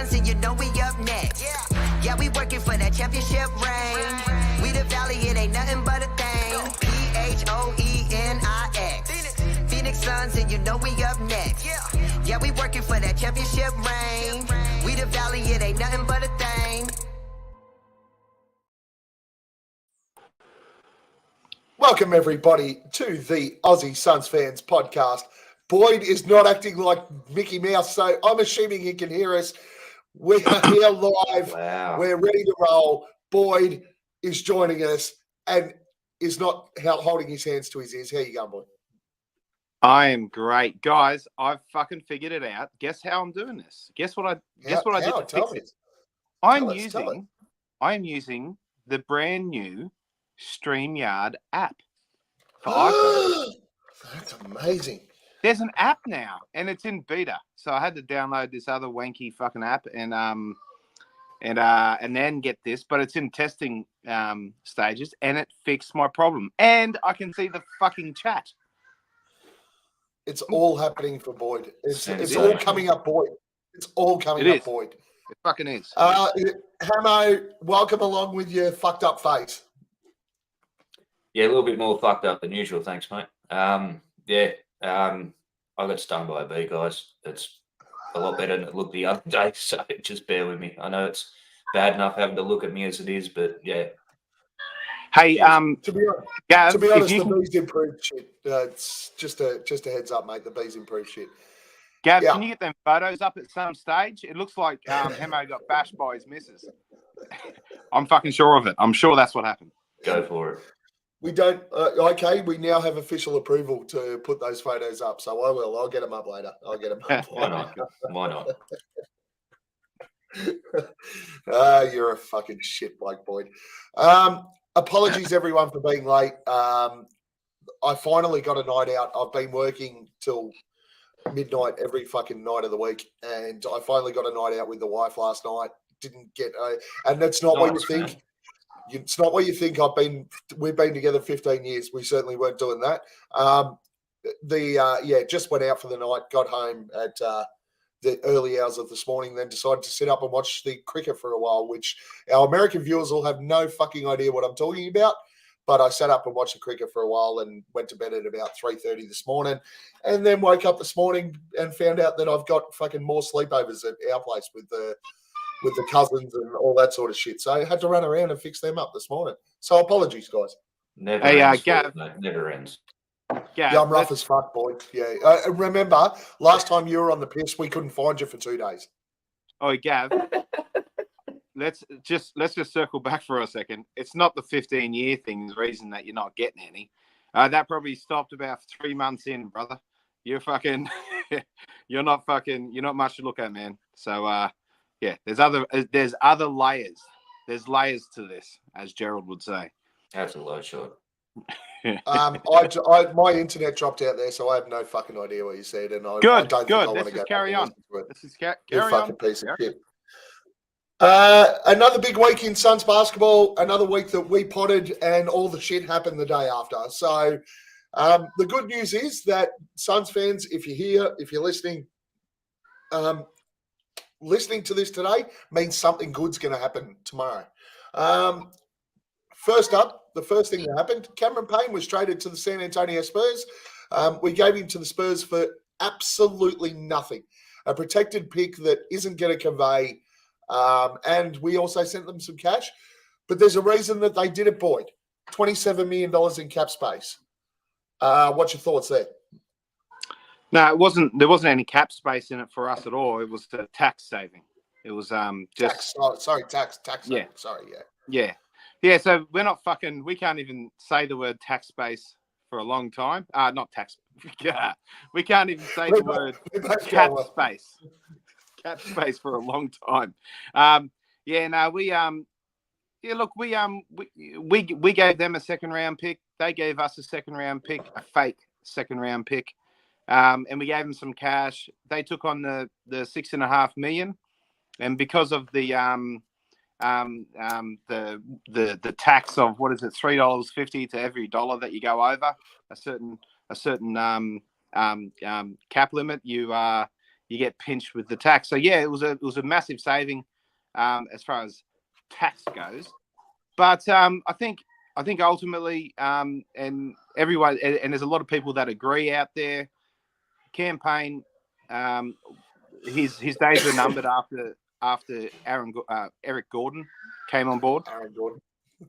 Suns, and you know we up next. Yeah, we working for that championship ring. We the Valley, it ain't nothing but a thing. Phoenix. Phoenix Suns, and you know we up next. Yeah, we working for that championship ring. We the Valley, it ain't nothing but a thing. Welcome, everybody, to the Aussie Suns Fans podcast. Boyd is not acting like Mickey Mouse, so I'm assuming he can hear us. We are here live. Wow. We're ready to roll. Boyd is joining us and is not holding his hands to his ears. How you going, Boyd? I am great. Guys, I've fucking figured it out. Guess how I'm doing this? Guess what I did to fix it? I'm using the brand new StreamYard app for iPhone. That's amazing. There's an app now, and it's in beta. So I had to download this other wanky fucking app and then get this, but it's in testing stages, and it fixed my problem. And I can see the fucking chat. It's all happening for Boyd. It's all coming up, Boyd. It's all coming up, Boyd. It fucking is. Hammo, welcome along with your fucked up face. Yeah, a little bit more fucked up than usual. Thanks, mate. I got stung by a bee, guys. It's a lot better than it looked the other day, so just bear with me. I know it's bad enough having to look at me as it is, but yeah. Hey, to be honest, the bees improved shit. It's just a heads up, mate. The bees improved shit. Gav, can you get them photos up at some stage? It looks like Hammo got bashed by his missus. I'm fucking sure of it. I'm sure that's what happened. Go for it. We don't. Okay, we now have official approval to put those photos up, so I will. I'll get them up later. Why not? Why not? You're a fucking shit bloke, Boyd. Apologies, everyone, for being late. I finally got a night out. I've been working till midnight every fucking night of the week, and I finally got a night out with the wife last night. Didn't get, and that's not what you think. Man. It's not what you think. We've been together 15 years. We certainly weren't doing that. Just went out for the night. Got home at the early hours of this morning. Then decided to sit up and watch the cricket for a while, which our American viewers will have no fucking idea what I'm talking about. But I sat up and watched the cricket for a while and went to bed at about 3:30 this morning, and then woke up this morning and found out that I've got fucking more sleepovers at our place with the cousins and all that sort of shit. So I had to run around and fix them up this morning. So apologies, guys. Never ends. Gav, never ends. Gav, I'm rough as fuck, Boyd. Yeah. Remember, last time you were on the piss, we couldn't find you for 2 days. Oh, Gav, let's just circle back for a second. It's not the 15-year thing, the reason that you're not getting any. That probably stopped about 3 months in, brother. You're fucking, you're not much to look at, man. So, yeah, there's other layers. There's layers to this, as Gerald would say. That's a low shot. My internet dropped out there, so I have no fucking idea what you said, and I don't think I want to go. Carry on. You fucking piece of shit. Another big week in Suns basketball. Another week that we potted, and all the shit happened the day after. So, the good news is that Suns fans, if you're here, if you're listening, listening to this today means something good's going to happen tomorrow. First up, the first thing that happened, Cameron Payne was traded to the San Antonio Spurs. We gave him to the Spurs for absolutely nothing. A protected pick that isn't going to convey, and we also sent them some cash. But there's a reason that they did it, Boyd. $27 million in cap space. What's your thoughts there? No, it wasn't. There wasn't any cap space in it for us at all. It was the tax saving. It was just tax. Yeah. Sorry, yeah. Yeah. So we're not fucking. We can't even say the word tax space for a long time. Not tax. We can't even say the word cap space. Cap space for a long time. We gave them a second round pick. They gave us a second round pick, a fake second round pick. And we gave them some cash. They took on the $6.5 million, and because of the tax of what is it, $3.50 to every dollar that you go over a certain cap limit, you you get pinched with the tax. So yeah, it was a massive saving as far as tax goes. But I think ultimately, and everyone, and there's a lot of people that agree out there. Campaign, his days were numbered after Eric Gordon came on board.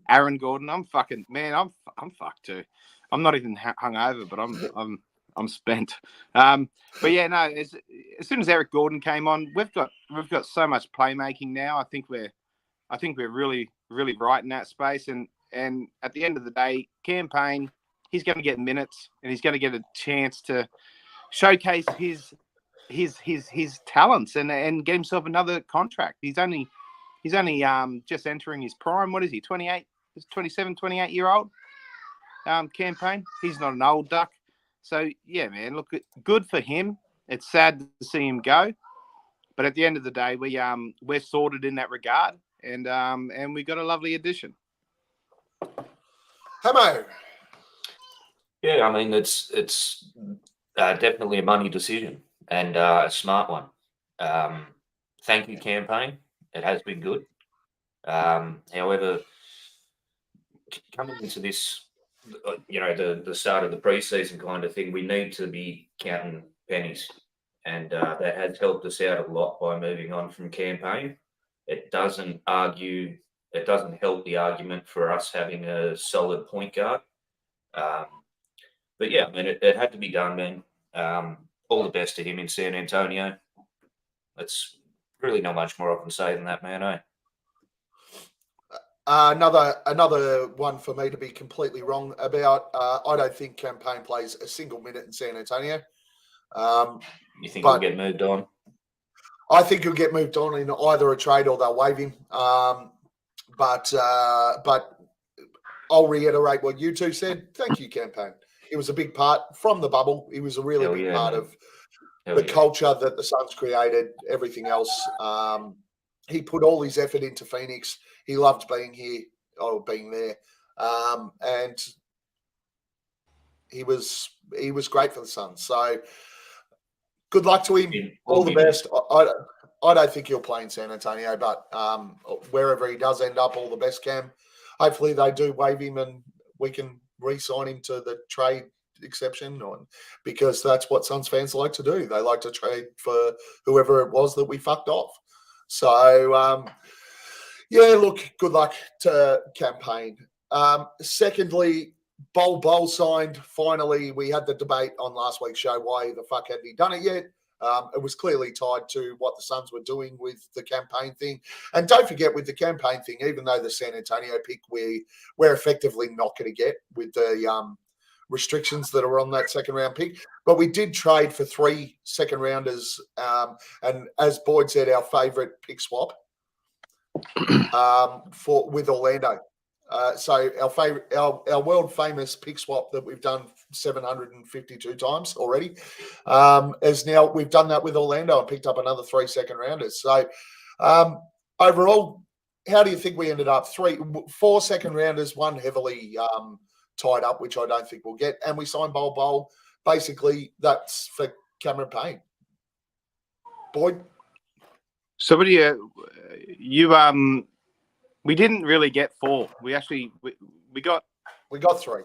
Aaron Gordon. I'm fucked too. I'm not even hungover, but I'm spent. But yeah, no. As soon as Eric Gordon came on, we've got so much playmaking now. I think we're really right in that space. And at the end of the day, Campaign, he's going to get minutes and he's going to get a chance to showcase his talents and get himself another contract. He's only just entering his prime. What is he? 28? He's 27, 28-year-old. Campaign. He's not an old duck. So yeah, man. Look, good for him. It's sad to see him go, but at the end of the day, we're sorted in that regard, and we got a lovely addition. Hammo. Yeah, I mean it's definitely a money decision and a smart one. Thank you, Campaign. It has been good. However, coming into this, the start of the preseason kind of thing, we need to be counting pennies, and that has helped us out a lot by moving on from Campaign. It doesn't help the argument for us having a solid point guard. But yeah, I mean, it had to be done, man. All the best to him in San Antonio. It's really not much more I can say than that, man. Eh? Another one for me to be completely wrong about. I don't think Campaign plays a single minute in San Antonio. You think he'll get moved on? I think he'll get moved on in either a trade or they'll waive him. But I'll reiterate what you two said. Thank you, Campaign. It was a big part from the bubble. It was a really big part of the culture that the Suns created, everything else. He put all his effort into Phoenix. He loved being here or being there. And he was great for the Suns. So good luck to him. All the best. I don't think he'll play in San Antonio, but wherever he does end up, all the best, Cam. Hopefully they do waive him and we can re-sign him to the trade exception, because that's what Suns fans like to do. They like to trade for whoever it was that we fucked off. So, yeah, look, good luck to Campaign. Secondly, Bol signed. Finally, we had the debate on last week's show. Why the fuck hadn't he done it yet? It was clearly tied to what the Suns were doing with the Campaign thing. And don't forget, with the Campaign thing, even though the San Antonio pick we're effectively not going to get with the restrictions that are on that second-round pick. But we did trade for 3 second-rounders. And as Boyd said, our favourite pick swap with Orlando. So our world famous pick swap that we've done 752 times already is now we've done that with Orlando and picked up another 3 second rounders. So overall, how do you think we ended up? 4 second rounders, 1 heavily tied up, which I don't think we'll get, and we signed Bol. Basically, that's for Cameron Payne. Boyd. So what do you we didn't really get 4. We actually we got 3.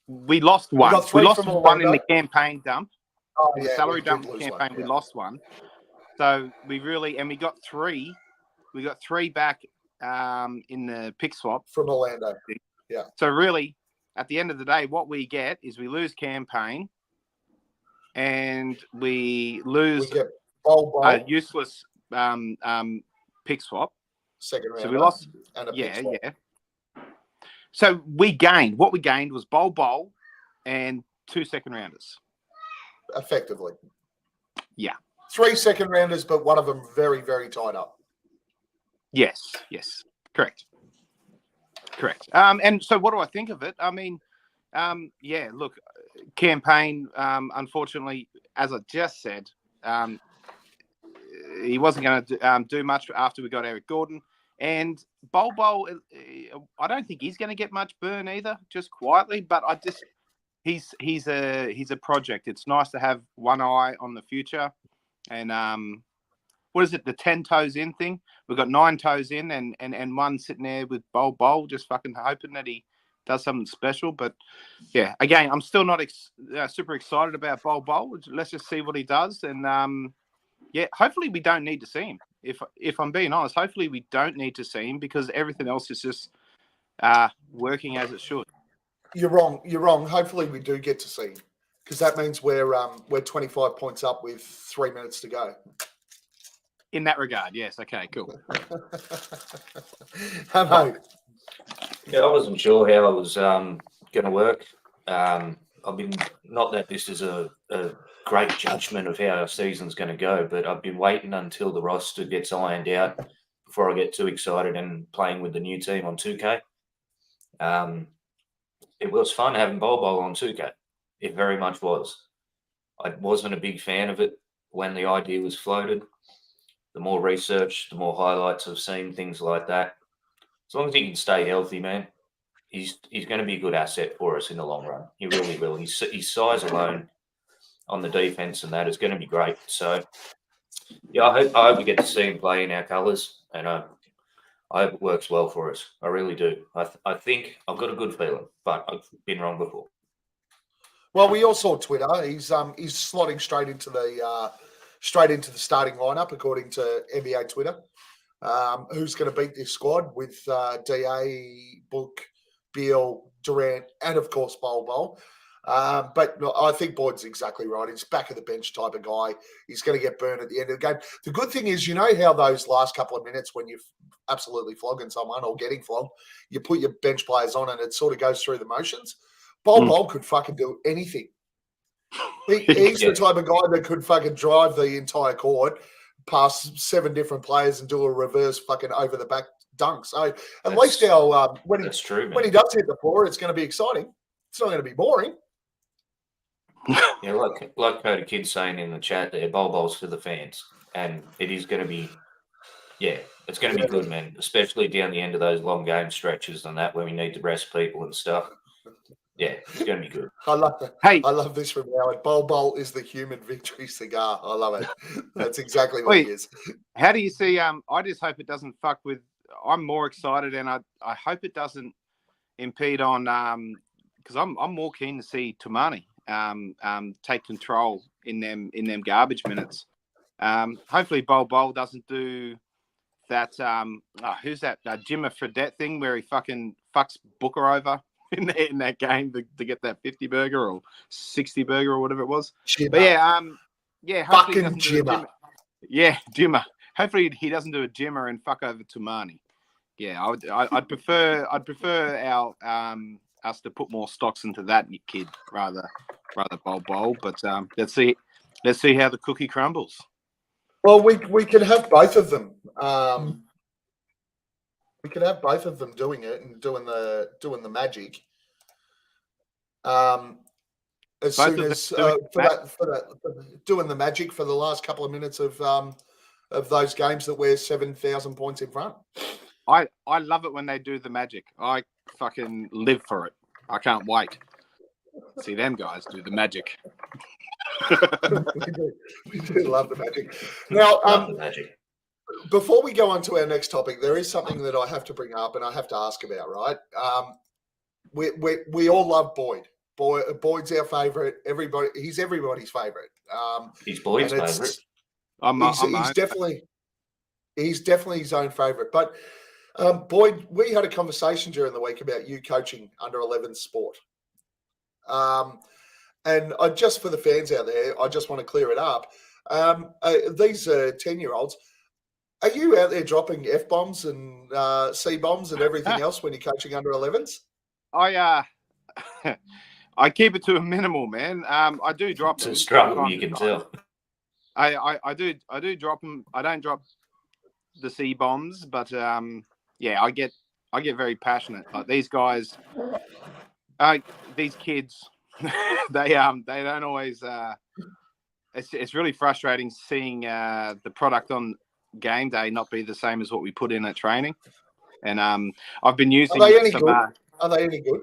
We lost 1. We lost 1 in the Campaign dump. Oh, in yeah, the salary dump campaign, one, yeah. We lost 1. So we got 3. We got 3 back in the pick swap from Orlando. Yeah. So really, at the end of the day, what we get is we lose Campaign, and we lose a useless pick swap. Second round. So we lost. And a pick swap. Yeah. So we gained. What we gained was Bol and 2 second rounders. Effectively. Yeah. 3 second rounders, but one of them very, very tied up. Yes. Correct. And so what do I think of it? I mean, yeah, look, Campaign, unfortunately, as I just said, he wasn't going to do much after we got Eric Gordon. And Bol, I don't think he's going to get much burn either, just quietly. But he's a project. It's nice to have one eye on the future. And what is it? The 10 toes in thing. We've got 9 toes in, and one sitting there with Bol, just fucking hoping that he does something special. But yeah, again, I'm still not super excited about Bol. Let's just see what he does, and yeah, hopefully we don't need to see him. If I'm being honest, hopefully we don't need to see him because everything else is just working as it should. You're wrong. You're wrong. Hopefully we do get to see him because that means we're 25 points up with 3 minutes to go. In that regard, yes. Okay, cool. Hammo. Yeah, I wasn't sure how it was going to work. I've been, not that this is a great judgment of how our season's going to go, but I've been waiting until the roster gets ironed out before I get too excited and playing with the new team on 2K. It was fun having Bol on 2K. It very much was. I wasn't a big fan of it when the idea was floated. The more research, the more highlights I've seen, things like that. As long as he can stay healthy, man, he's going to be a good asset for us in the long run. He really will. His size alone on the defense and that is going to be great. So, yeah, I hope we get to see him play in our colours, and I hope it works well for us. I really do. I think I've got a good feeling, but I've been wrong before. Well, we all saw Twitter. He's slotting straight into the starting lineup according to NBA Twitter. Who's going to beat this squad with DA, Book, Beal, Durant, and of course Bol. But I think Boyd's exactly right. He's back of the bench type of guy. He's going to get burned at the end of the game. The good thing is, you know how those last couple of minutes when you're absolutely flogging someone or getting flogged, you put your bench players on and it sort of goes through the motions. Bol could fucking do anything. He's the type of guy that could fucking drive the entire court past 7 different players and do a reverse fucking over the back dunk. So at least when he does hit the floor, it's going to be exciting. It's not going to be boring. Yeah, like Cody Kidd saying in the chat there, Bol's for the fans, and it is going to be, yeah, it's going to be good, man. Especially down the end of those long game stretches and that where we need to rest people and stuff. Yeah, it's going to be good. I love that. Hey, I love this from Howard. Bol is the human victory cigar. I love it. That's exactly what he is. How do you see? I just hope it doesn't fuck with. I'm more excited, and I hope it doesn't impede on. Because I'm more keen to see Tumani take control in them garbage minutes. Hopefully, Bol doesn't do that. Who's that? Jimmer Fredette thing where he fucking fucks Booker over in that game to get that 50 burger or 60 burger or whatever it was. Jimmer. But yeah, fucking Jimmer. Yeah, Jimmer. Hopefully he doesn't do a Jimmer and fuck over Tumani. Yeah, I'd prefer our us to put more stocks into that kid rather Bol. But let's see how the cookie crumbles. Well, we can have both of them. We could have both of them doing it and doing the magic. As soon as doing the magic for the last couple of minutes of those games that we're 7,000 points in front. I love it when they do the magic. I fucking live for it. I can't wait. See them guys do the magic. we do love the magic. Now, the magic. Before we go on to our next topic, there is something that I have to bring up and I have to ask about, right? We all love Boyd. Boyd's our favourite. He's everybody's favourite. He's Boyd's favourite. He's definitely his own favourite. But Boyd, we had a conversation during the week about you coaching under 11 sport. And just for the fans out there, I just want to clear it up. These 10-year-olds, are you out there dropping F-bombs and C-bombs and everything else when you're coaching under 11s? I keep it to a minimal, man. I do drop them. It's a struggle, you can tell. I do drop them. I don't drop the C-bombs, but yeah, I get very passionate. Like these guys, these kids, they don't always. It's really frustrating seeing the product on game day not be the same as what we put in at training. And I've been using. Are they any good? Are they any good?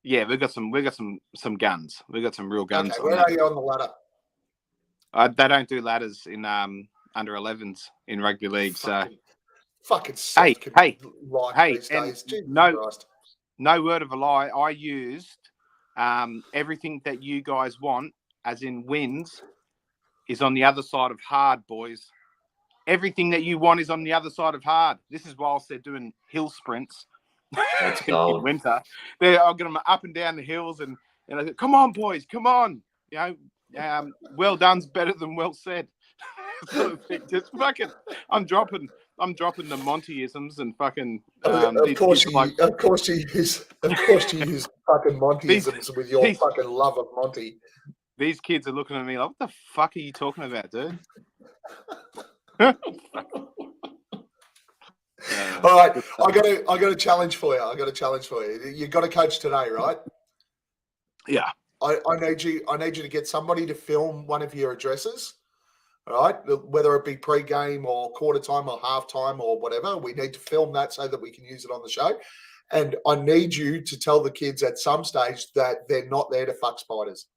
Yeah, we've got some guns. We've got some real guns. Okay, where are you on the ladder? They don't do ladders in under 11s in rugby league. So Fucking hey, life these and days. Jesus no, Christ. no word of a lie. I used everything that you guys want, as in wins, is on the other side of hard, boys. Everything that you want is on the other side of hard. This is whilst they're doing hill sprints. That's in gold. winter. I'll get them up and down the hills, and I said, "Come on, boys, come on!" You know, well done's better than well said. Sort of thing. Just fucking, I'm dropping the Montyisms and fucking. Of course you use fucking Montyisms with your fucking love of Monty. These kids are looking at me like, "What the fuck are you talking about, dude?" All right, I got a challenge for you. You got a coach today, right? Yeah. I need you to get somebody to film one of your addresses. All right, whether it be pre-game or quarter time or half time or whatever, we need to film that so that we can use it on the show. And I need you to tell the kids at some stage that they're not there to fuck spiders.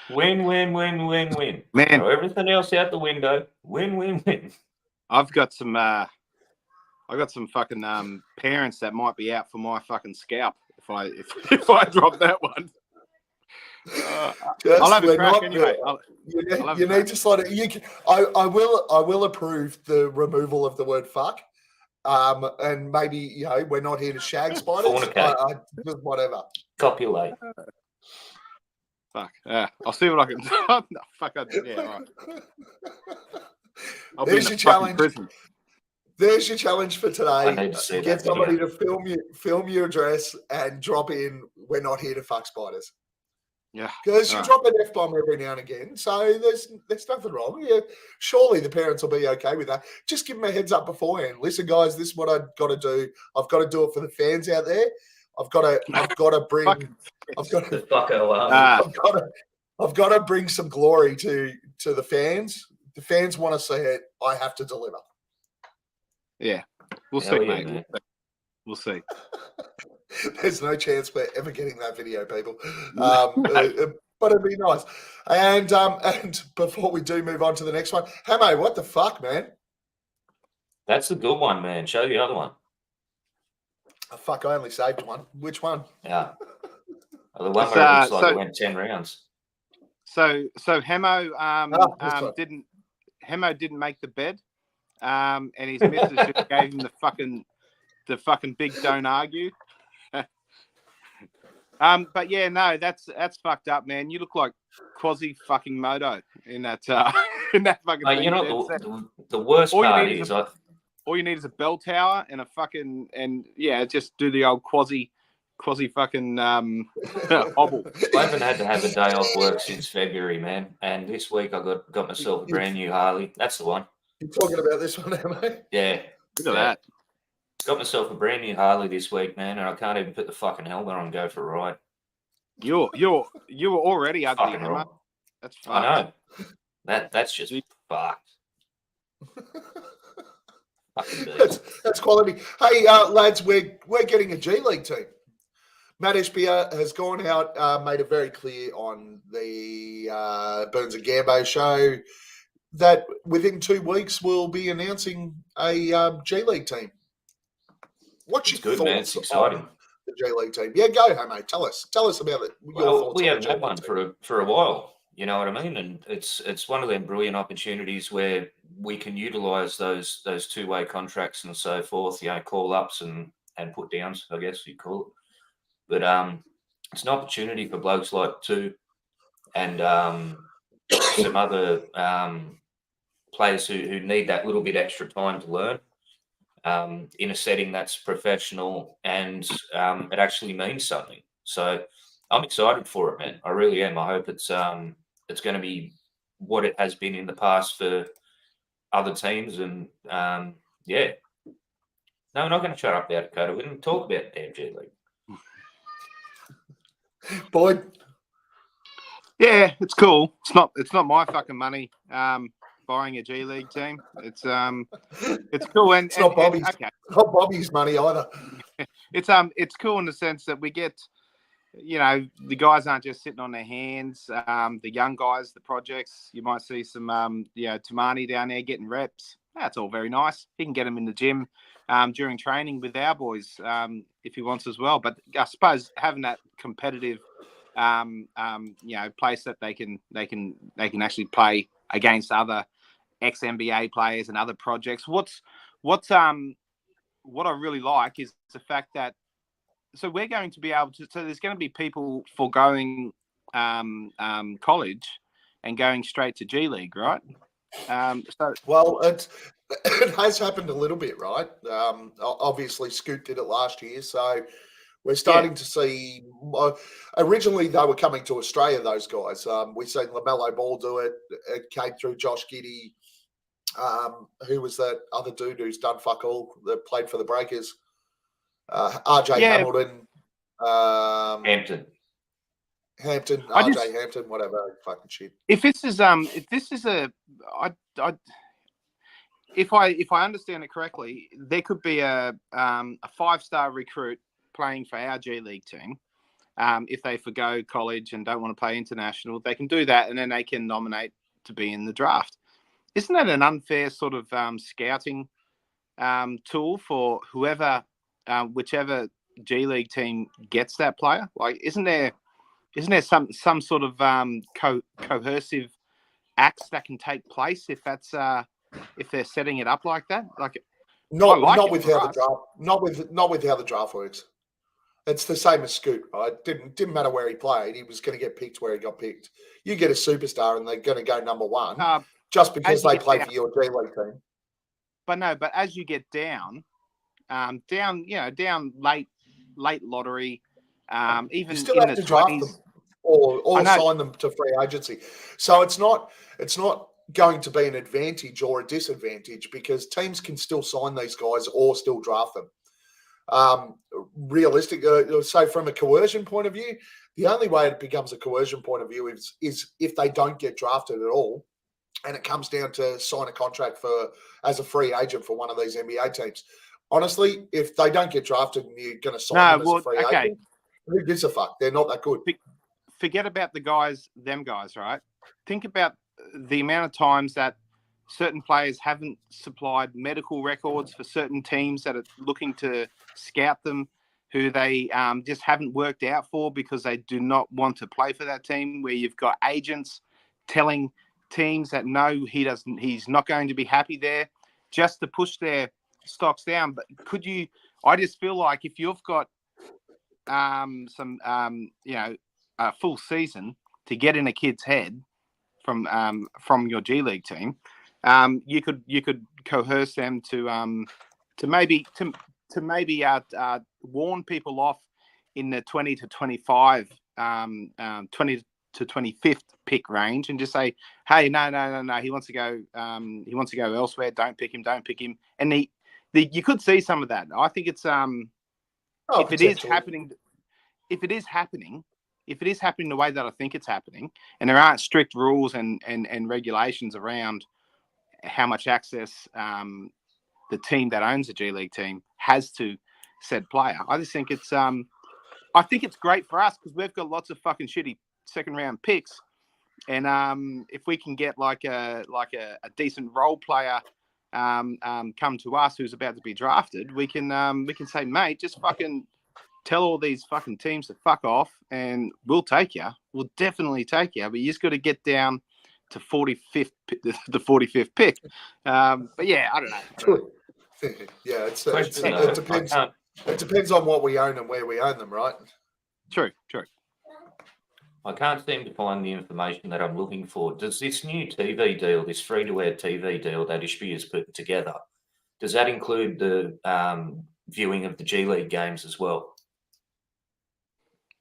Win. Man. Throw everything else out the window. Win. I've got some fucking parents that might be out for my fucking scalp if I drop that one. I'll have a crack anyway. You need to slide it. I will approve the removal of the word fuck. And maybe we're not here to shag spiders. Whatever. Copulate. Fuck. I'll see what I can do. No, fuck. Yeah. All right. There's your challenge. Prison. There's your challenge for today. Get somebody to film your address and drop in. We're not here to fuck spiders. Yeah, because you drop an F-bomb every now and again, so there's nothing wrong. Yeah, surely the parents will be okay with that. Just give them a heads up beforehand. Listen, guys, this is what I've got to do. I've got to do it for the fans out there. I've got to bring some glory to the fans. The fans want to see it. I have to deliver. Yeah, we'll see, mate. We'll see. There's no chance we're ever getting that video, people. But it'd be nice. And before we do move on to the next one, Hammo, what the fuck, man? That's a good one, man. Show the other one. Oh, fuck, I only saved one. Which one? Yeah. The one where it looks like it went 10 rounds. So Hammo didn't make the bed. And his missus just gave him the fucking big don't argue. But yeah, no, that's fucked up, man. You look like Quasi fucking Moto in that fucking thing. You know, the worst part is all you need is a bell tower and a fucking just do the old Quasi fucking hobble. I haven't had to have a day off work since February, man. And this week I got myself a brand new Harley. That's the one. You're talking about this one, am I? Yeah. Look at that. Got myself a brand new Harley this week, man, and I can't even put the fucking helmet on and go for a ride. You were already ugly, Hammo. That's fucked. I know. That's just fucked. That's quality. Hey, lads, we're getting a G League team. Matt Ishbia has gone out, made it very clear on the Burns and Gambo show that within 2 weeks we'll be announcing a G League team. What's your thoughts, man? It's exciting. The G League team? Yeah, go, Hammo. Tell us about it. We haven't had one for a while. You know what I mean? And it's one of them brilliant opportunities where we can utilise those 2-way contracts and so forth. Call ups and put downs, I guess you call it. But it's an opportunity for blokes like Tu and some other players who need that little bit extra time to learn. In a setting that's professional and it actually means something. So I'm excited for it, man. I really am. I hope it's going to be what it has been in the past for other teams. And yeah, no, we're not going to shut up about it, Coda. We're going to talk about the damn G League. Boyd. Yeah, it's cool. It's not my fucking money. Buying a G League team, it's cool and it's not Bobby's. Okay. Not Bobby's money either. It's cool in the sense that we get the guys aren't just sitting on their hands. The young guys, the projects, you might see some, Tamani down there getting reps. That's all very nice. He can get them in the gym during training with our boys if he wants as well. But I suppose having that competitive, place that they can actually play against other ex-NBA players and other projects. What I really like is the fact that we're going to be able to. So there's going to be people foregoing college and going straight to G League, right? Well, it has happened a little bit, right? Obviously, Scoot did it last year, so we're starting to see. Originally, they were coming to Australia. Those guys. We've seen LaMelo Ball do it. It came through Josh Giddey. Who was that other dude who's done fuck all that played for the Breakers? RJ Hamilton. Hampton, Hampton, whatever, fucking shit. If I understand it correctly, there could be a 5-star recruit playing for our G League team. If they forgo college and don't want to play international, they can do that, and then they can nominate to be in the draft. Isn't that an unfair sort of scouting tool for whichever G League team gets that player? Like, isn't there some sort of coercive acts that can take place if that's if they're setting it up like that? Like, not with how the draft works. It's the same as Scoot, right? Didn't matter where he played, he was going to get picked where he got picked. You get a superstar and they're going to go number one just because they play for your G League team. But as you get down late lottery, even you still have to draft them or sign them to free agency. So it's not going to be an advantage or a disadvantage because teams can still sign these guys or still draft them. Realistic. So from a coercion point of view, the only way it becomes a coercion point of view is if they don't get drafted at all, and it comes down to sign a contract as a free agent for one of these NBA teams. Honestly, if they don't get drafted and you're going to sign them as a free agent, who gives a fuck? They're not that good. Forget about them guys, right? Think about the amount of times that certain players haven't supplied medical records for certain teams that are looking to scout them, who they just haven't worked out for because they do not want to play for that team, where you've got agents telling teams that no, he's not going to be happy there, just to push their stocks down. But I just feel like if you've got a full season to get in a kid's head from your G League team, you could coerce them to maybe warn people off in the 20 to 25, 20 to 25th pick range, and just say, hey, no, he wants to go elsewhere. Don't pick him. And you could see some of that. I think it's if it is happening the way that I think it's happening, and there aren't strict rules and regulations around how much access the team that owns the G League team has to said player, I just think it's great for us because we've got lots of fucking shitty second round picks, and if we can get like a decent role player come to us who's about to be drafted, we can say, mate, just fucking tell all these fucking teams to fuck off and we'll take you. We'll definitely take you. But you just got to get down to the 45th pick. But yeah, I don't know. Yeah, it depends. It depends on what we own and where we own them, right? True. I can't seem to find the information that I'm looking for. Does this new TV deal, this free-to-air TV deal that Ishby has put together, does that include the viewing of the G League games as well?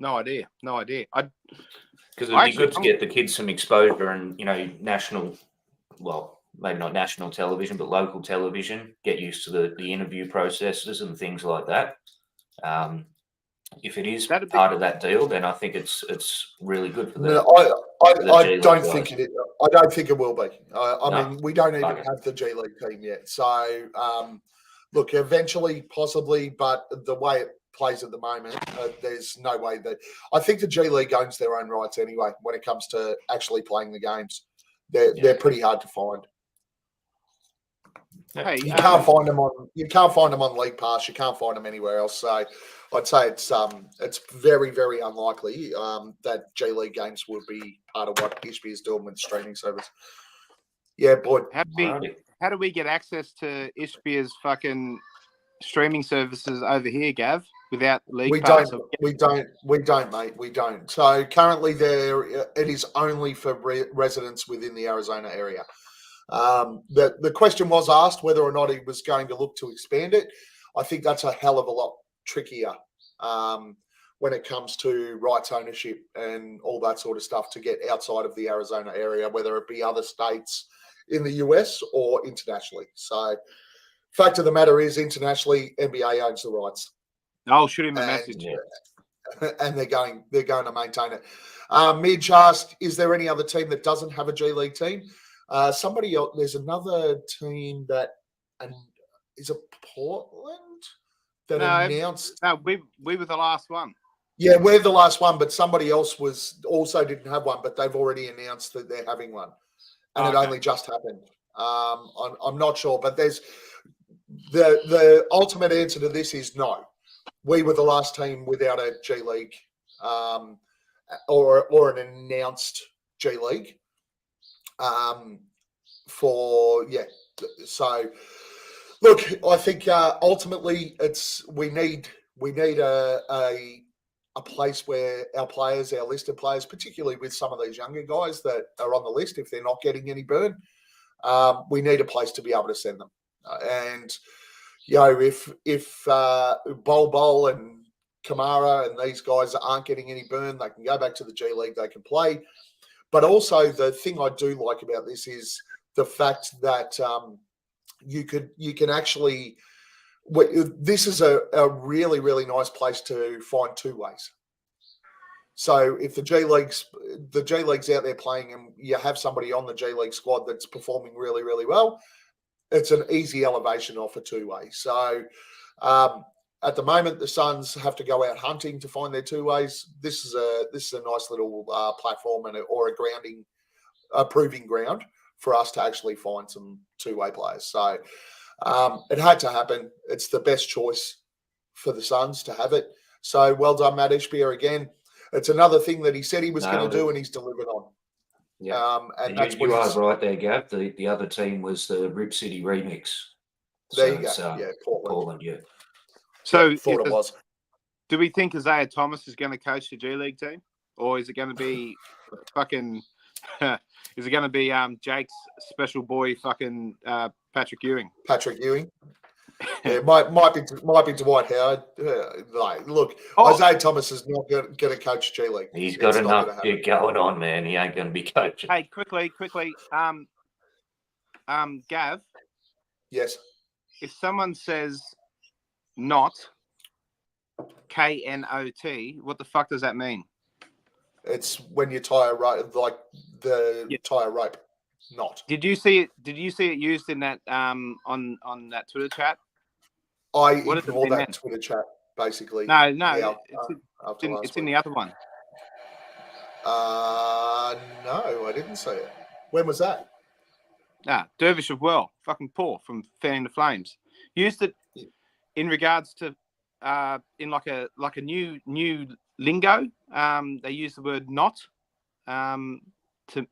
No idea. Because it'd be good to get the kids some exposure and, national, well, maybe not national television, but local television, get used to the interview processes and things like that. If it is part of that deal, then I think it's really good for them. No, I don't think it is. I don't think it will be. I mean, we don't even have the G League team yet. So, look, eventually, possibly, but the way plays at the moment, there's no way that I think the G League owns their own rights anyway when it comes to actually playing the games. They're pretty hard to find. Hey, You can't find them on League Pass. You can't find them anywhere else. So I'd say it's very, very unlikely that G League games will be part of what Ishby is doing with the streaming service. Yeah, boy. How do we get access to Ishbia's fucking streaming services over here, Gav, without League Pass? We don't, mate. We don't. So currently it is only for residents within the Arizona area. The question was asked whether or not he was going to look to expand it. I think that's a hell of a lot trickier when it comes to rights ownership and all that sort of stuff to get outside of the Arizona area, whether it be other states in the US or internationally. So fact of the matter is, internationally, NBA owns the rights. I'll shoot him a message. And they're going to maintain it. Midge asked, is there any other team that doesn't have a G League team? Somebody else, there's another team that, and is it Portland that announced? No, we were the last one. Yeah, we're the last one, but somebody else also didn't have one, but they've already announced that they're having one, and it only just happened. I'm not sure, but there's the ultimate answer to this is no. We were the last team without a G League or an announced G League. So look, I think ultimately we need a place where our listed players, particularly with some of these younger guys that are on the list, if they're not getting any burn, we need a place to be able to send them. And if Bol and Kamara and these guys aren't getting any burn, they can go back to the G League, they can play. But also the thing I do like about this is the fact that you can actually this is a really, really nice place to find two ways. So if the G League's out there playing and you have somebody on the G League squad that's performing really, really well, it's an easy elevation off a two-way. So at the moment, the Suns have to go out hunting to find their two ways. This is a nice little platform or a proving ground for us to actually find some two-way players. So it had to happen. It's the best choice for the Suns to have it. So well done, Matt Ishbia again. It's another thing that he said he was going to do and he's delivered on. Yeah, and that's you are right there, Gav. The other team was the Rip City Remix. There you go. Portland. Yeah. So thought it was. Do we think Isaiah Thomas is going to coach the G League team, or is it going to be fucking? Is it going to be Jake's special boy, fucking Patrick Ewing? Patrick Ewing. Yeah, might be Dwight Howard. Look, Isaiah Thomas is not going to coach G League. He's got enough going on, man. He ain't going to be coaching. Hey, quickly, Gav. Yes. If someone says not KNOT, what the fuck does that mean? It's when you tie a rope, like tie a rope. Not. Did you see it? Did you see it used in that on that Twitter chat? I ignore that Twitter chat basically. No, it's in the other one. No, I didn't see it. When was that? Dervish of Well, fucking Paul from Fanning the Flames used it in regards to in like a new lingo. They use the word not.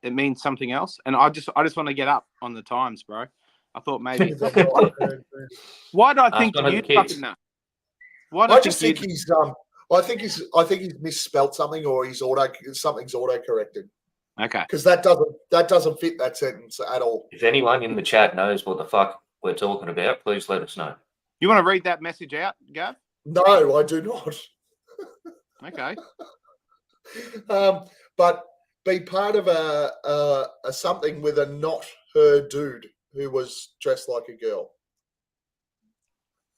It means something else, and I just want to get up on the times, bro. I thought maybe. Why do I think you fucking know? I think he's misspelt something, or something's auto corrected. Okay, because that doesn't fit that sentence at all. If anyone in the chat knows what the fuck we're talking about, please let us know. You want to read that message out, Gav? No, I do not. Okay. But be part of a something with a not her dude who was dressed like a girl.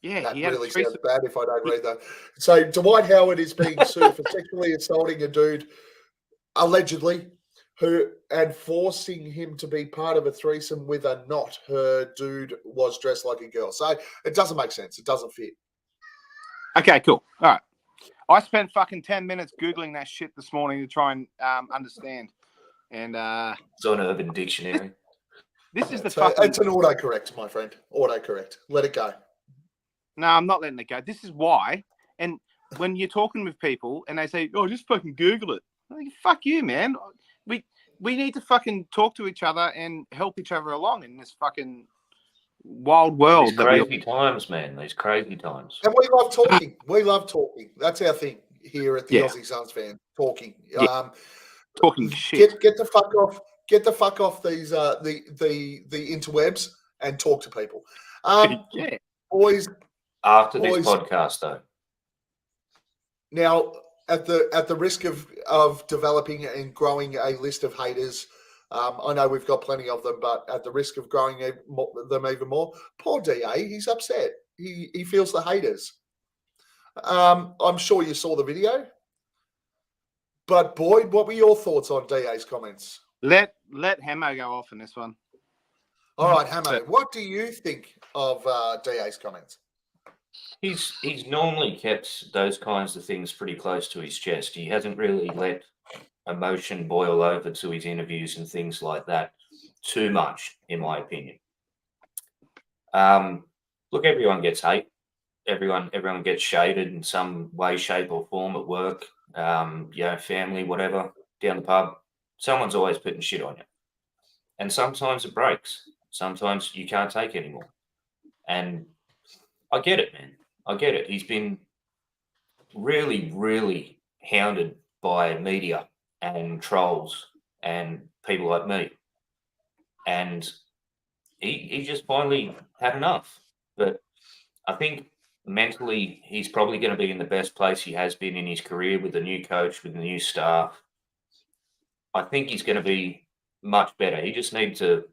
Yeah, that really sounds bad if I don't read that. So Dwight Howard is being sued for sexually assaulting a dude, allegedly, and forcing him to be part of a threesome with a not her dude was dressed like a girl. So it doesn't make sense. It doesn't fit. Okay, cool. All right. I spent fucking 10 minutes Googling that shit this morning to try and understand. And It's on Urban Dictionary. this is the It's fucking... It's an autocorrect, my friend. Autocorrect. Let it go. No, I'm not letting it go. This is why. And when you're talking with people and they say, "Oh, just fucking Google it," I'm like, fuck you, man. We need to fucking talk to each other and help each other along in this fucking wild world. These crazy times, man. These crazy times. And we love talking. We love talking. That's our thing here at the Yeah. Aussie Suns Fan. Talking. Yeah. Talking shit. Get the fuck off. Get the fuck off these the interwebs and talk to people. Yeah. Boys. After this podcast, though. Now, at the risk of developing and growing a list of haters, I know we've got plenty of them, but at the risk of growing them even more, poor DA, he's upset. He feels the haters. I'm sure you saw the video. But Boyd, what were your thoughts on DA's comments? Let Hammo go off in this one. All right, Hammo, what do you think of DA's comments? He's normally kept those kinds of things pretty close to his chest. He hasn't really let emotion boil over to his interviews and things like that too much, in my opinion. Look, everyone gets hate. Everyone gets shaded in some way, shape, or form at work. Family, whatever, down the pub. Someone's always putting shit on you, and sometimes it breaks. Sometimes you can't take it anymore, and I get it, man. I get it. He's been really, really hounded by media and trolls and people like me. And he just finally had enough. But I think mentally he's probably going to be in the best place he has been in his career with the new coach, with the new staff. I think he's going to be much better. He just needs to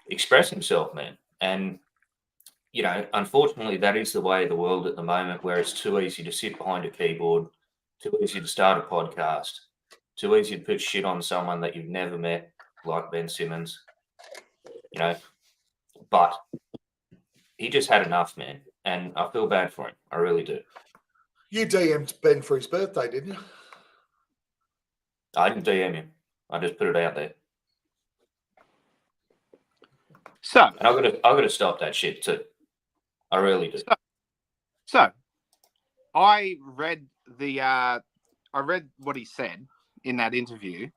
express himself, man. And unfortunately, that is the way of the world at the moment, where it's too easy to sit behind a keyboard, too easy to start a podcast, too easy to put shit on someone that you've never met, like Ben Simmons. But he just had enough, man, and I feel bad for him. I really do. You DM'd Ben for his birthday, didn't you? I didn't DM him. I just put it out there. So, and I got to stop that shit too. I really do. So I read what he said in that interview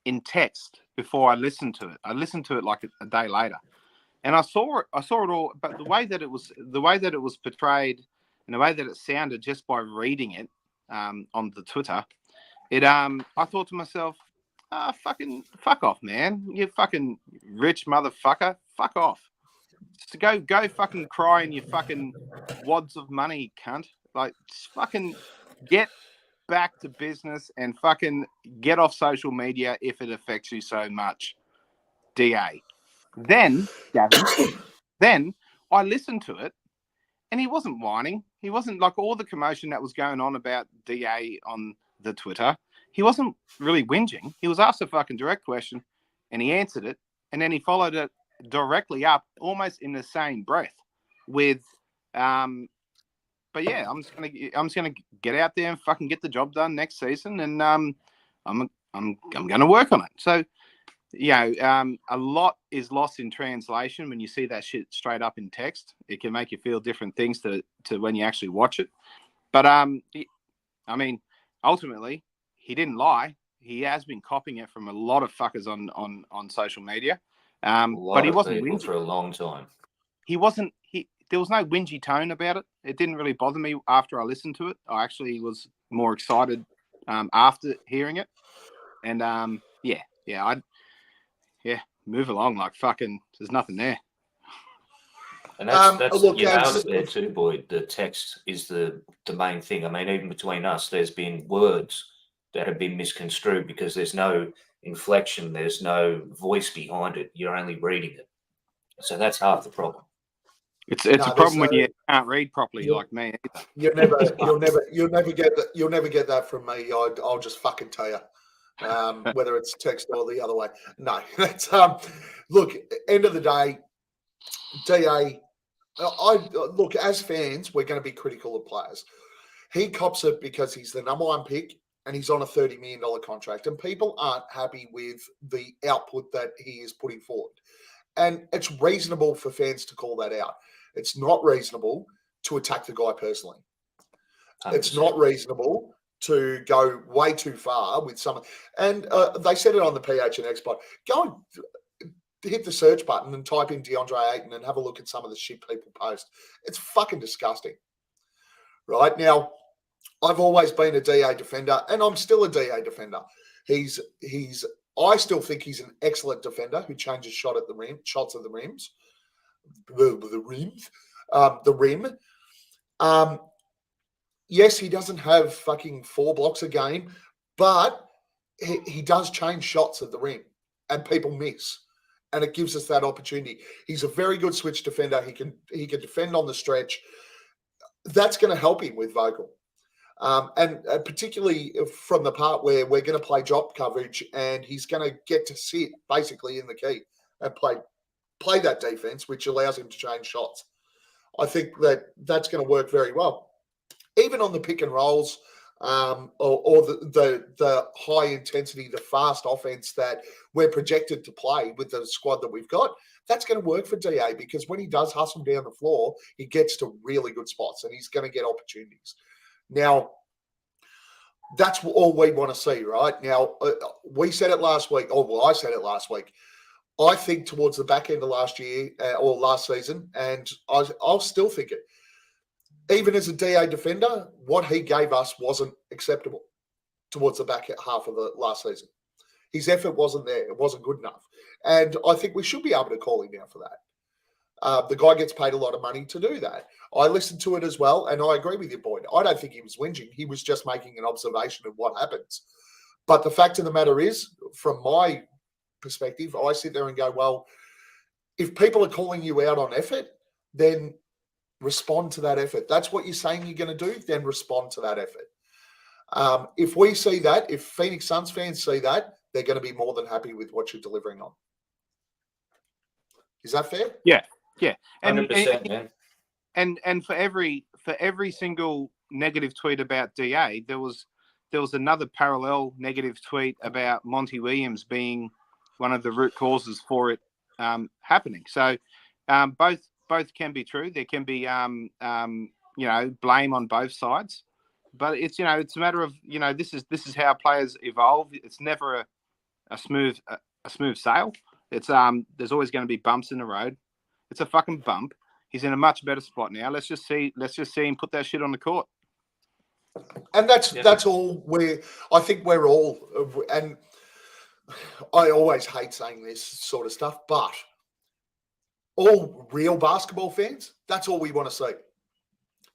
in text before I listened to it. I listened to it like a day later, and I saw it all. But the way that it was portrayed and the way that it sounded just by reading it on the Twitter, I thought to myself, fucking fuck off, man. You fucking rich motherfucker. Fuck off. So go fucking cry in your fucking wads of money, cunt. Like, just fucking get back to business and fucking get off social media if it affects you so much. DA. Then, Gavin, then I listened to it and he wasn't whining. He wasn't like all the commotion that was going on about DA on the Twitter. He wasn't really whinging. He was asked a fucking direct question and he answered it. And then he followed it directly up almost in the same breath with, but yeah, I'm just gonna get out there and fucking get the job done next season. And I'm going to work on it. So, a lot is lost in translation when you see that shit straight up in text. It can make you feel different things to when you actually watch it. But, ultimately, he didn't lie. He has been copying it from a lot of fuckers on social media. But he wasn't whinging for a long time. There was no whingy tone about it. It didn't really bother me after I listened to it. I actually was more excited after hearing it. And move along like fucking. There's nothing there. And that's you nailed it there too, Boyd. The text is the main thing. I mean, even between us, there's been words that have been misconstrued because there's no inflection, there's no voice behind it. You're only reading it, so that's half the problem. It's a problem when you can't read properly, like me. You'll never get that from me. I'll just fucking tell you, whether it's text or the other way. No, that's look. End of the day, DA Look, as fans, we're going to be critical of players. He cops it because he's the number one pick and he's on a $30 million contract, and people aren't happy with the output that he is putting forward. And it's reasonable for fans to call that out. It's not reasonable to attack the guy personally. 100%. It's not reasonable to go way too far with someone. And they said it on the PHNX pod. Go and hit the search button and type in DeAndre Ayton and have a look at some of the shit people post. It's fucking disgusting. Right? Now, I've always been a DA defender, and I'm still a DA defender. I still think he's an excellent defender who changes shots at the rim. Yes, he doesn't have fucking 4 blocks a game, but he does change shots at the rim, and people miss, and it gives us that opportunity. He's a very good switch defender. He can defend on the stretch. That's going to help him with Vogel. And particularly from the part where we're going to play drop coverage and he's going to get to sit basically in the key and play that defense, which allows him to change shots. I think that's going to work very well. Even on the pick and rolls or the high intensity, the fast offense that we're projected to play with the squad that we've got, that's going to work for DA because when he does hustle down the floor, he gets to really good spots and he's going to get opportunities. Now, that's all we want to see, right? Now, we said it last week. I said it last week. I think towards the back end of last year or last season, and I'll still think it. Even as a DA defender, what he gave us wasn't acceptable towards the back half of the last season. His effort wasn't there. It wasn't good enough. And I think we should be able to call him out for that. The guy gets paid a lot of money to do that. I listened to it as well, and I agree with you, Boyd. I don't think he was whinging. He was just making an observation of what happens. But the fact of the matter is, from my perspective, I sit there and go, well, if people are calling you out on effort, then respond to that effort. That's what you're saying you're going to do, then respond to that effort. If we see that, if Phoenix Suns fans see that, they're going to be more than happy with what you're delivering on. Is that fair? Yeah. And 100%, man. And for every single negative tweet about DA, there was another parallel negative tweet about Monty Williams being one of the root causes for it happening. So both can be true. There can be blame on both sides, but it's a matter of this is how players evolve. It's never a smooth sail. It's there's always going to be bumps in the road. It's a fucking bump. He's in a much better spot now. Let's just see him put that shit on the court. And that's all I think we're all, and I always hate saying this sort of stuff, but all real basketball fans, that's all we want to see.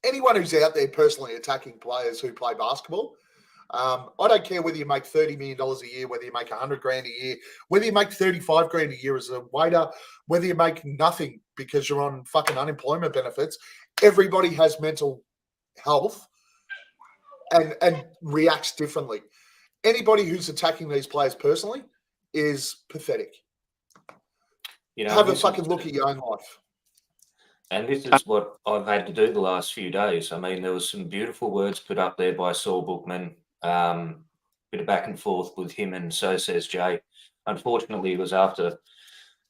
Anyone who's out there personally attacking players who play basketball, I don't care whether you make $30 million a year, whether you make $100,000 a year, whether you make $35,000 a year as a waiter, whether you make nothing because you're on fucking unemployment benefits. Everybody has mental health and reacts differently. Anybody who's attacking these players personally is pathetic. Have a fucking look at your own life. And this is what I've had to do the last few days. I mean, there was some beautiful words put up there by Saul Bookman. Bit of back and forth with him and So Says Jay. Unfortunately, it was after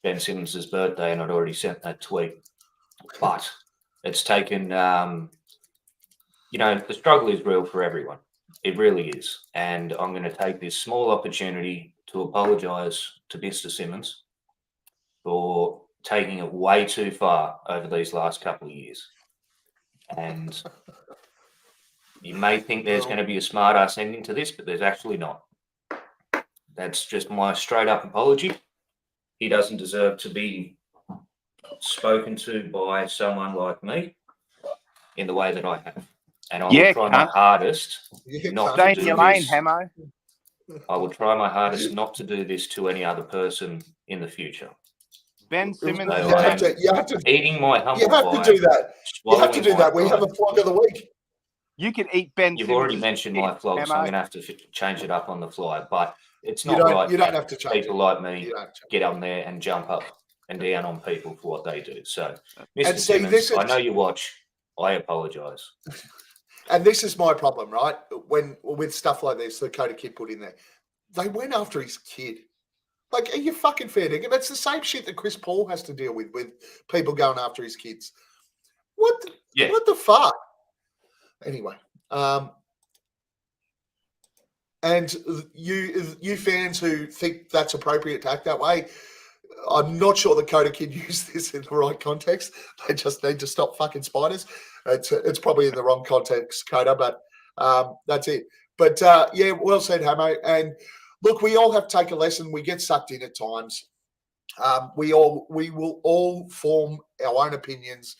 Ben Simmons' birthday and I'd already sent that tweet. But it's taken, the struggle is real for everyone. It really is. And I'm going to take this small opportunity to apologise to Mr. Simmons for taking it way too far over these last couple of years. And you may think there's going to be a smart ass ending to this, but there's actually not. That's just my straight up apology. He doesn't deserve to be spoken to by someone like me in the way that I have. And I will try my hardest not to do this. Hammo. I will try my hardest not to do this to any other person in the future. Ben Simmons. You have to eating my humble You have to do that. You have to do that. We have a flog of the week. You can eat Ben You've Simmons. already mentioned my flog, so I'm going to have to change it up on the fly. But it's not You right. don't have to change people like me get on there and jump up and down on people for what they do. So, And Mr. see, Timmins, I know you watch. I apologise. And this is my problem, right? When with stuff like this, the Coda Kid put in there, they went after his kid. Like, are you fucking fair, nigga? That's the same shit that Chris Paul has to deal with people going after his kids. What the fuck? Anyway, and you fans who think that's appropriate to act that way, I'm not sure the Coda Kid used this in the right context. They just need to stop fucking spiders. It's probably in the wrong context, Coda, but that's it. But yeah, well said, Hammo. And look, we all have to take a lesson. We get sucked in at times. We will all form our own opinions,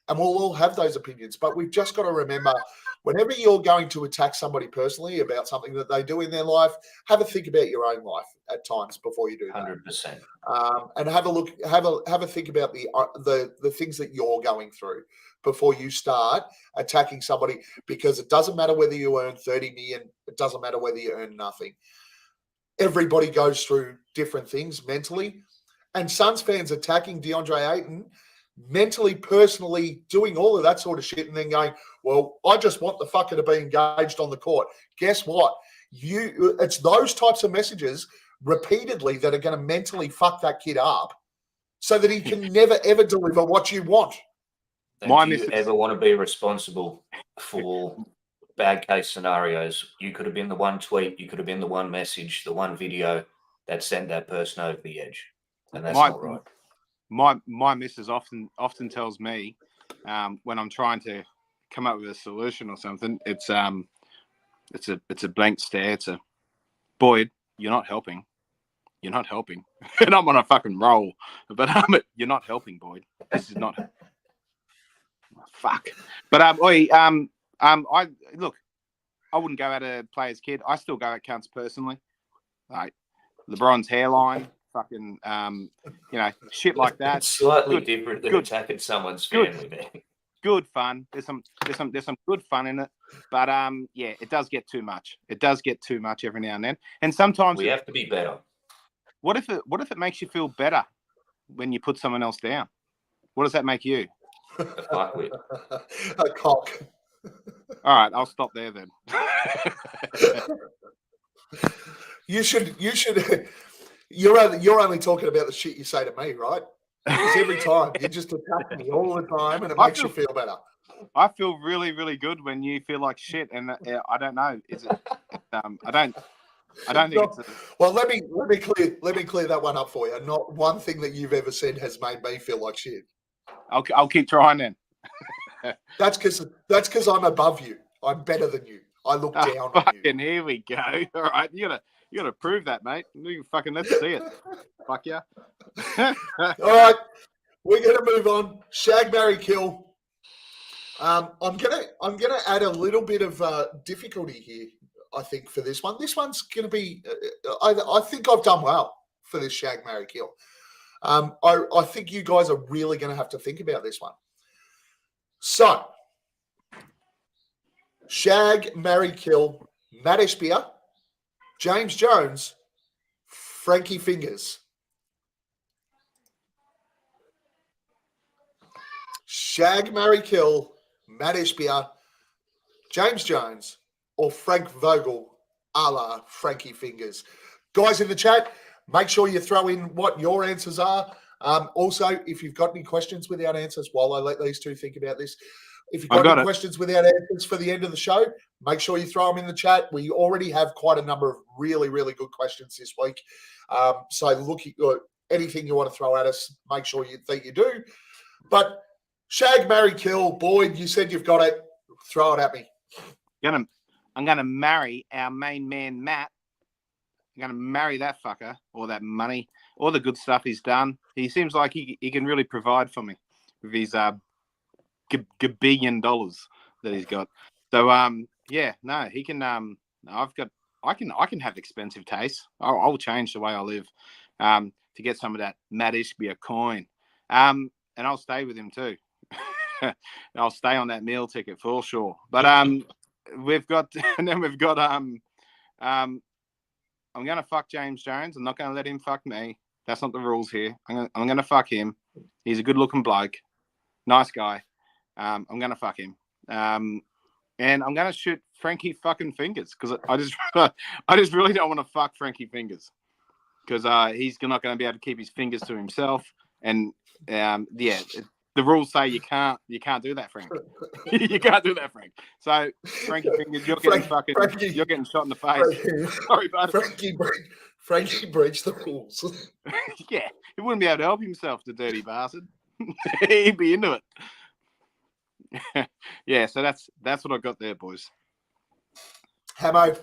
and we'll all have those opinions. But we've just got to remember, whenever you're going to attack somebody personally about something that they do in their life, have a think about your own life at times before you do that. 100%. And have a look, have a think about the things that you're going through before you start attacking somebody, because it doesn't matter whether you earn 30 million, it doesn't matter whether you earn nothing. Everybody goes through different things mentally, and Suns fans attacking DeAndre Ayton, mentally, personally, doing all of that sort of shit, and then going, well, I just want the fucker to be engaged on the court. Guess what? It's those types of messages repeatedly that are going to mentally fuck that kid up so that he can never, ever deliver what you want. And do you ever want to be responsible for bad case scenarios? You could have been the one tweet, you could have been the one message, the one video that sent that person over the edge. And that's not right. My missus often tells me when I'm trying to come up with a solution or something, it's a blank stare. It's a, Boyd, you're not helping. You're not helping. And I'm on a fucking roll. But you're not helping, Boyd. This is not fuck. But I look, I wouldn't go at a player's kid. I still go at cunts personally. Like LeBron's hairline, fucking shit like that. It's slightly different than attacking someone's family, man. Good fun. There's some good fun in it, but yeah, it does get too much. It does get too much every now and then, and sometimes we have to be better. What if it makes you feel better when you put someone else down? What does that make you? A fuckwit. A cock. All right, I'll stop there then. You should. You're only talking about the shit you say to me, right? Because every time you just attack me all the time, and it makes you feel better. I feel really, really good when you feel like shit, and I don't know. Is it? I don't think it's. Well, let me clear that one up for you. Not one thing that you've ever said has made me feel like shit. I'll keep trying then. That's because I'm above you. I'm better than you. I look down on you. And here we go. All right, you gotta prove that, mate. Let's see it. Fuck yeah. All right, we're gonna move on. Shag, marry, kill. I'm gonna add a little bit of difficulty here. I think for this one, this one's gonna be. I think I've done well for this shag, marry, kill. I think you guys are really gonna have to think about this one. So, shag, marry, kill. Matt Ishbia, James Jones, Frankie Fingers. Shag, marry, kill, Matt Ishbia, James Jones, or Frank Vogel, a la Frankie Fingers. Guys in the chat, make sure you throw in what your answers are. Also, if you've got any questions without answers, while I let these two think about this, if you've got any questions without answers for the end of the show, make sure you throw them in the chat. We already have quite a number of really, really good questions this week. So look, anything you want to throw at us, make sure that you do. But shag, marry, kill. Boyd, you said you've got it. Throw it at me. I'm gonna marry our main man, Matt. I'm gonna marry that fucker, all that money, all the good stuff he's done. He seems like he can really provide for me with his $1 billion that he's got. So yeah, no, he can. I can have expensive tastes. I'll change the way I live to get some of that Matt Ishbia coin. And I'll stay with him too. I'll stay on that meal ticket for sure. But we've got I'm gonna fuck James Jones. I'm not gonna let him fuck me. That's not the rules here. I'm gonna fuck him. He's a good-looking bloke, nice guy. I'm gonna fuck him. And I'm gonna shoot Frankie fucking Fingers because I just really don't want to fuck Frankie Fingers because he's not going to be able to keep his fingers to himself. And yeah, the rules say you can't do that, Frank. You can't do that, Frank. So Frankie Fingers, you're getting shot in the face. Sorry, bud. Frankie breached the rules. Yeah, he wouldn't be able to help himself, the dirty bastard. He'd be into it. Yeah, so that's what I got there, boys. Hammo.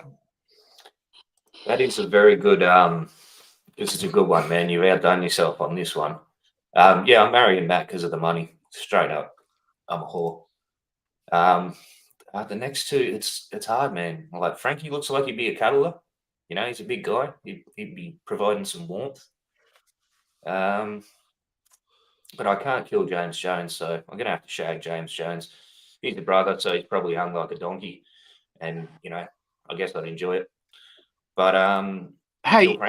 That is a very good. This is a good one, man. You've outdone yourself on this one. Yeah, I'm marrying Matt because of the money. Straight up, I'm a whore. The next two, it's hard, man. Like Frankie looks like he'd be a cuddler. You know, he's a big guy. He'd be providing some warmth. But I can't kill James Jones, so I'm gonna have to shag James Jones. He's the brother, so he's probably hung like a donkey, and you know, I guess I'd enjoy it. But hey,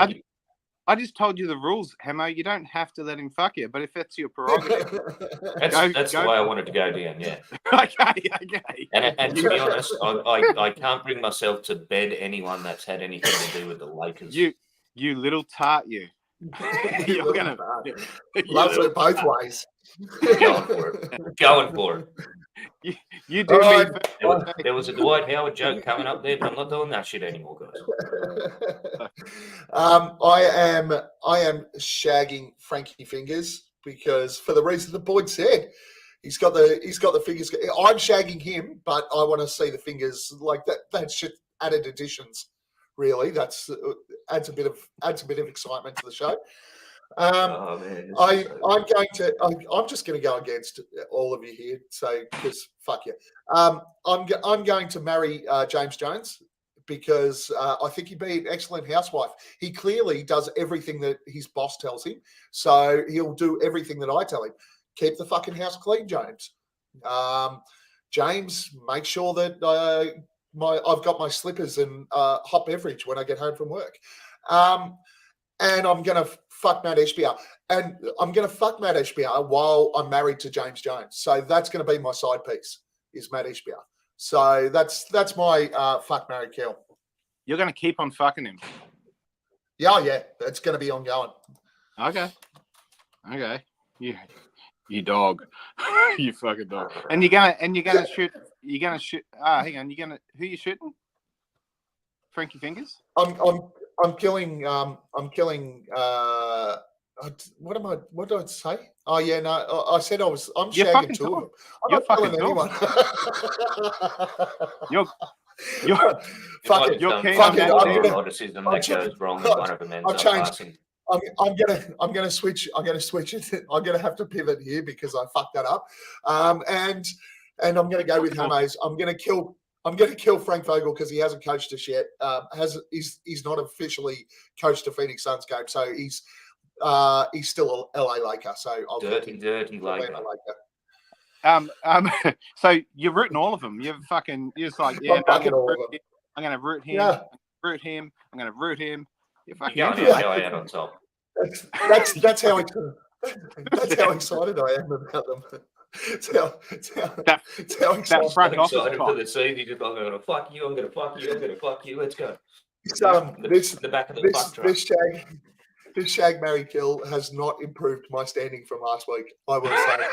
I just told you the rules, Hammo. You don't have to let him fuck you, but if that's your prerogative, that's the way I wanted to go down. Yeah. Okay. And to be honest, I can't bring myself to bed anyone that's had anything to do with the Lakers. You little tart, you. You're gonna loves it both ways. Going for it. You do. Right. There was a Dwight Howard joke coming up there, but I'm not doing that shit anymore, guys. I am shagging Frankie Fingers because for the reason the boy said, he's got the fingers. I'm shagging him, but I want to see the fingers like that. That shit added additions. Really, that's adds a bit of excitement to the show. Oh, man, I'm just going to go against all of you here. So, because fuck you, I'm going to marry James Jones because I think he'd be an excellent housewife. He clearly does everything that his boss tells him, so he'll do everything that I tell him. Keep the fucking house clean, James. James, make sure that I've got my slippers and hot beverage when I get home from work. And I'm going to fuck Matt Ishbia. And I'm going to fuck Matt Ishbia while I'm married to James Jones. So that's going to be my side piece, is Matt Ishbia. So that's my fuck, marry, kill. You're going to keep on fucking him? Yeah. That's going to be ongoing. Okay. You dog. You fucking dog. And you're gonna shoot. Hang on. Who you shooting? Frankie Fingers. I'm killing. What did I say? Oh yeah, no. I said I'm shagging two of them. I'm not killing anyone. You're I'm gonna switch it. I'm gonna have to pivot here because I fucked that up. And I'm gonna go with Hammo's. I'm gonna kill Frank Vogel because he hasn't coached us yet. He's not officially coached a Phoenix Suns game, so he's still a LA Laker. So I'll dirty Laker. So you're rooting all of them. You're just like, yeah, I'm gonna root him. Yeah. Root him. I'm gonna root him. You're fucking out on top. That's how excited I am about them. It's how excited. Front office for the season. You're just like, I'm gonna fuck you. I'm gonna fuck you. I'm gonna fuck you. Let's go. The back of the fuck truck. This shag, marry, kill has not improved my standing from last week. I will say,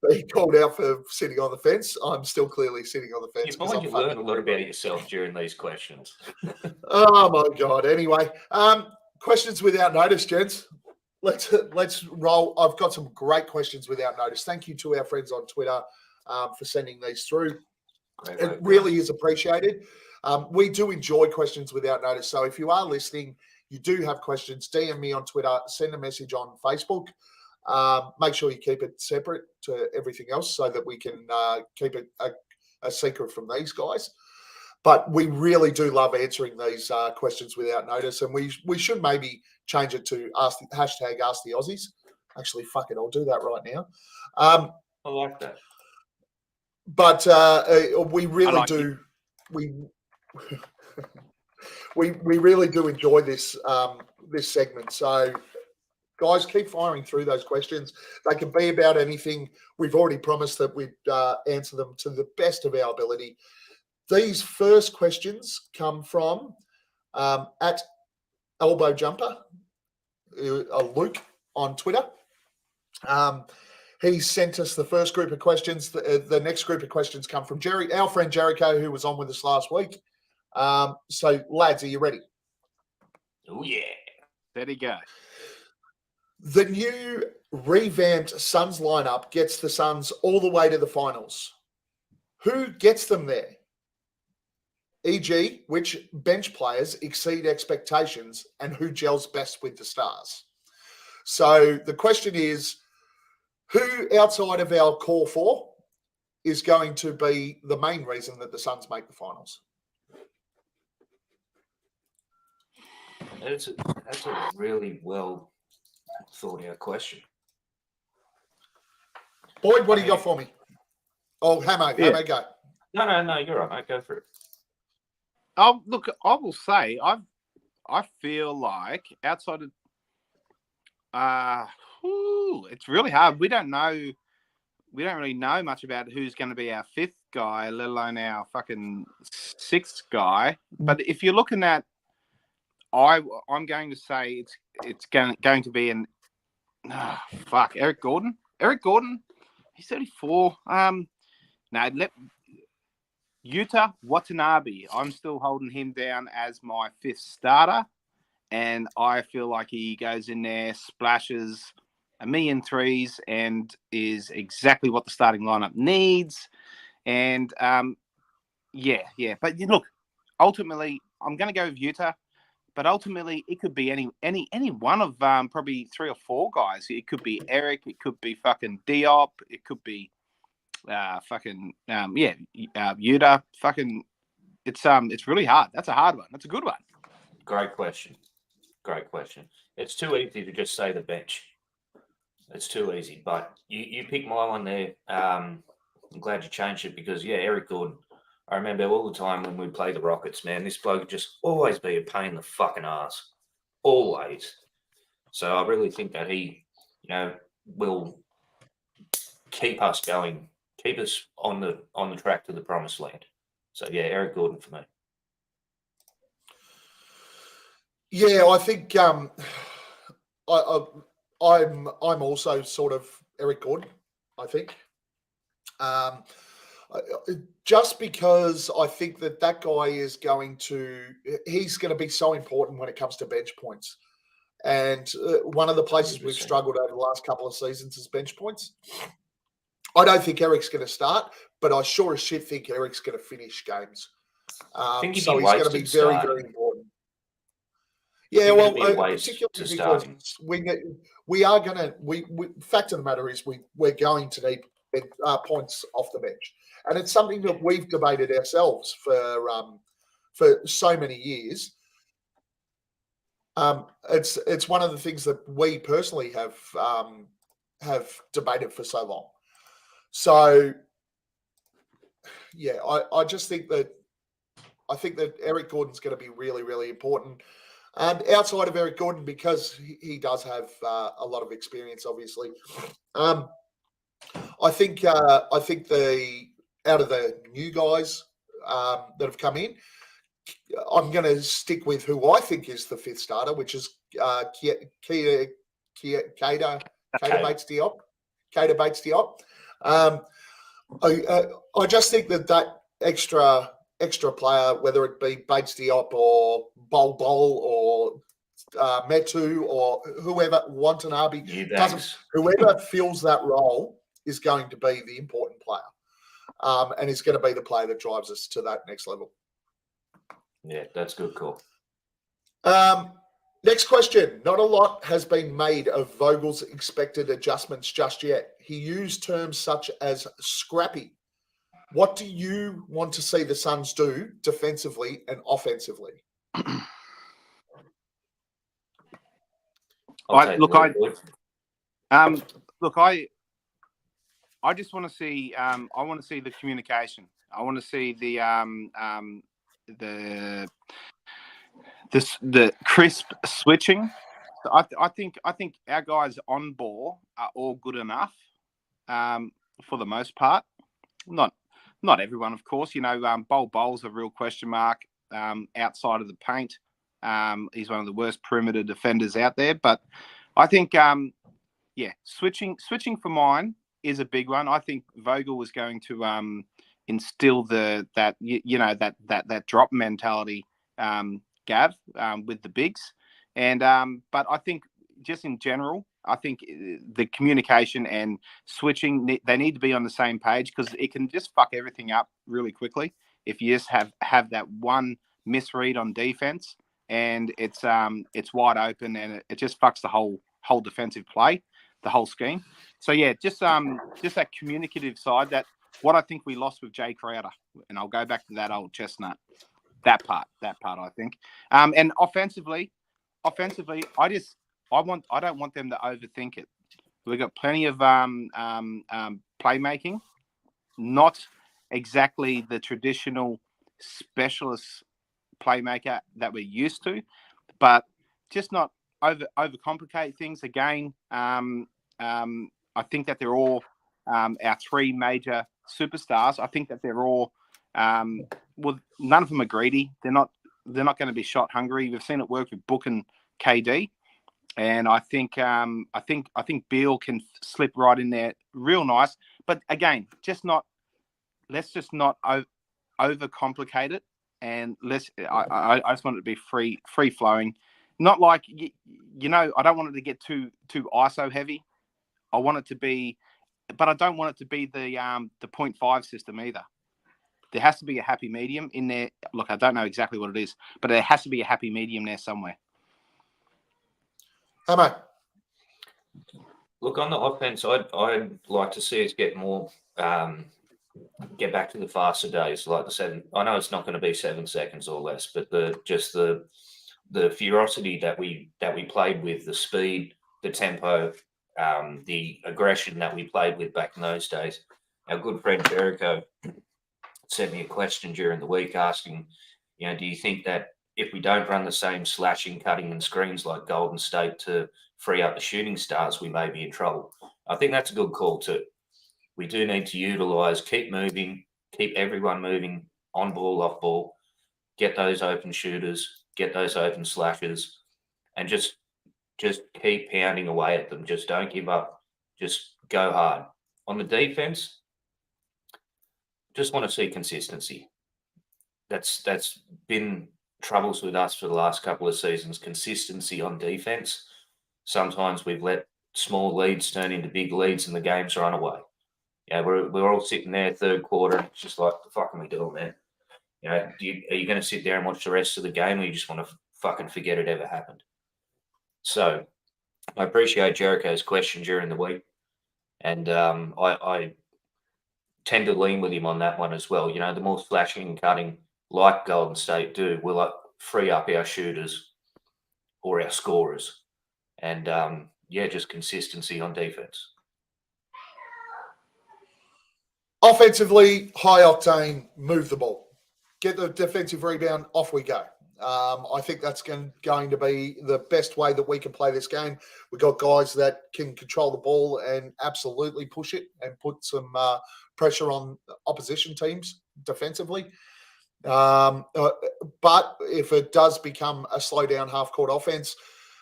being called out for sitting on the fence, I'm still clearly sitting on the fence. You learn a lot about yourself during these questions. Oh my god! Anyway, questions without notice, gents. Let's roll. I've got some great questions without notice. Thank you to our friends on Twitter for sending these through. It really is appreciated. We do enjoy questions without notice. So if you are listening, you do have questions, DM me on Twitter, send a message on Facebook. Make sure you keep it separate to everything else so that we can keep it a secret from these guys. But we really do love answering these questions without notice, and we should maybe change it to hashtag Ask the Aussies. Actually, fuck it, I'll do that right now. I like that. But we really do. We really do enjoy this this segment. So, guys, keep firing through those questions. They can be about anything. We've already promised that we'd answer them to the best of our ability. These first questions come from at Elbow Jumper, Luke on Twitter. He sent us the first group of questions. The next group of questions come from Jerry, our friend Jericho, who was on with us last week. So, lads, are you ready? Oh, yeah. There you go. The new revamped Suns lineup gets the Suns all the way to the finals. Who gets them there? E.g., which bench players exceed expectations and who gels best with the stars? So the question is, who outside of our core four is going to be the main reason that the Suns make the finals? That's a really well thought out question. Boyd, what do you got for me? Oh, Hammo, Yeah. Hammo, go. No, you're right, mate. Go for it. Oh, look, I will say, I feel like outside of, it's really hard. We don't really know much about who's going to be our fifth guy, let alone our fucking sixth guy. But if you're looking at, I'm going to say it's going to be Eric Gordon. Eric Gordon, he's 34. Yuta Watanabe. I'm still holding him down as my fifth starter, and I feel like he goes in there, splashes a million threes, and is exactly what the starting lineup needs. And yeah. But look, ultimately, I'm going to go with Yuta. But ultimately, it could be any one of probably three or four guys. It could be Eric. It could be fucking Diop. It could be Yuta. Fucking, it's really hard. That's a hard one. That's a good one. Great question. It's too easy to just say the bench. It's too easy. But you picked my one there. I'm glad you changed it because, yeah, Eric Gordon. I remember all the time when we played the Rockets, man, this bloke would just always be a pain in the fucking ass. Always. So I really think that he, will keep us going, keep us on the track to the promised land. So yeah, Eric Gordon for me. Yeah, I think I'm also sort of Eric Gordon, I think. Just because I think that guy is he's going to be so important when it comes to bench points. And one of the places 100%. we've struggled over the last couple of seasons is bench points. I don't think Eric's going to start, but I sure as shit think Eric's going to finish games. So he's going to be very, very important. Yeah, well, particularly because we are going to. Fact of the matter is, we're going to need points off the bench, and it's something that we've debated ourselves for so many years. It's one of the things that we personally have debated for so long. So, yeah, I just think that Eric Gordon's going to be really, really important. And outside of Eric Gordon, because he does have a lot of experience, obviously, I think out of the new guys that have come in, I'm going to stick with who I think is the fifth starter, which is Keita Bates Diop. Keita Bates Diop. I just think that extra player, whether it be Bates Diop or Bol or Metu or whoever, Watanabe, whoever fills that role is going to be the important player, and is going to be the player that drives us to that next level. Yeah, that's good call. Next question. Not a lot has been made of Vogel's expected adjustments just yet. He used terms such as scrappy. What do you want to see the Suns do defensively and offensively? I just want to see. I want to see the communication. I want to see the the crisp switching. I think our guys on ball are all good enough, for the most part. Not everyone, of course. Bol's a real question mark outside of the paint. He's one of the worst perimeter defenders out there. But I think, switching for mine is a big one. I think Vogel was going to instill that drop mentality, Gav, with the bigs. And but I think just in general, I think the communication and switching, they need to be on the same page, because it can just fuck everything up really quickly if you just have that one misread on defense and it's wide open, and it just fucks the whole defensive play, the whole scheme. So yeah, just that communicative side, that what I think we lost with Jay Crowder, and I'll go back to that old chestnut. That part, I think. And offensively, I don't want them to overthink it. We've got plenty of playmaking, not exactly the traditional specialist playmaker that we're used to, but just not overcomplicate things. Again, I think that they're all our three major superstars. I think that they're all none of them are greedy. They're not going to be shot hungry. We've seen it work with Book and KD. And I think Beal can slip right in there real nice. But again, let's just not overcomplicate it. And I just want it to be free flowing. Not like, I don't want it to get too ISO heavy. I want it to be, but I don't want it to be the 0.5 system either. There has to be a happy medium in there. Look, I don't know exactly what it is, but there has to be a happy medium there somewhere. Hammo. Look, on the offense, I'd like to see us get more, get back to the faster days, like the 7. I know it's not going to be 7 seconds or less, but the ferocity that we played with, the speed, the tempo, the aggression that we played with back in those days. Our good friend Jericho sent me a question during the week asking, do you think that if we don't run the same slashing, cutting and screens like Golden State to free up the shooting stars, we may be in trouble? I think that's a good call too. We do need to utilise, keep moving, keep everyone moving, on ball, off ball, get those open shooters, get those open slashers, and just keep pounding away at them. Just don't give up. Just go hard. On the defense, just want to see consistency. That's been troubles with us for the last couple of seasons. Consistency on defense. Sometimes we've let small leads turn into big leads and the game's run away. We're all sitting there third quarter. It's just like, the fuck am we doing, man? Are you going to sit there and watch the rest of the game, or you just want to fucking forget it ever happened? So I appreciate Jericho's question during the week, and I tend to lean with him on that one as well. The more slashing and cutting, like Golden State do, will free up our shooters or our scorers. And, just consistency on defense. Offensively, high octane, move the ball. Get the defensive rebound, off we go. I think that's going to be the best way that we can play this game. We've got guys that can control the ball and absolutely push it and put some pressure on opposition teams defensively. But if it does become a slow down half court offense,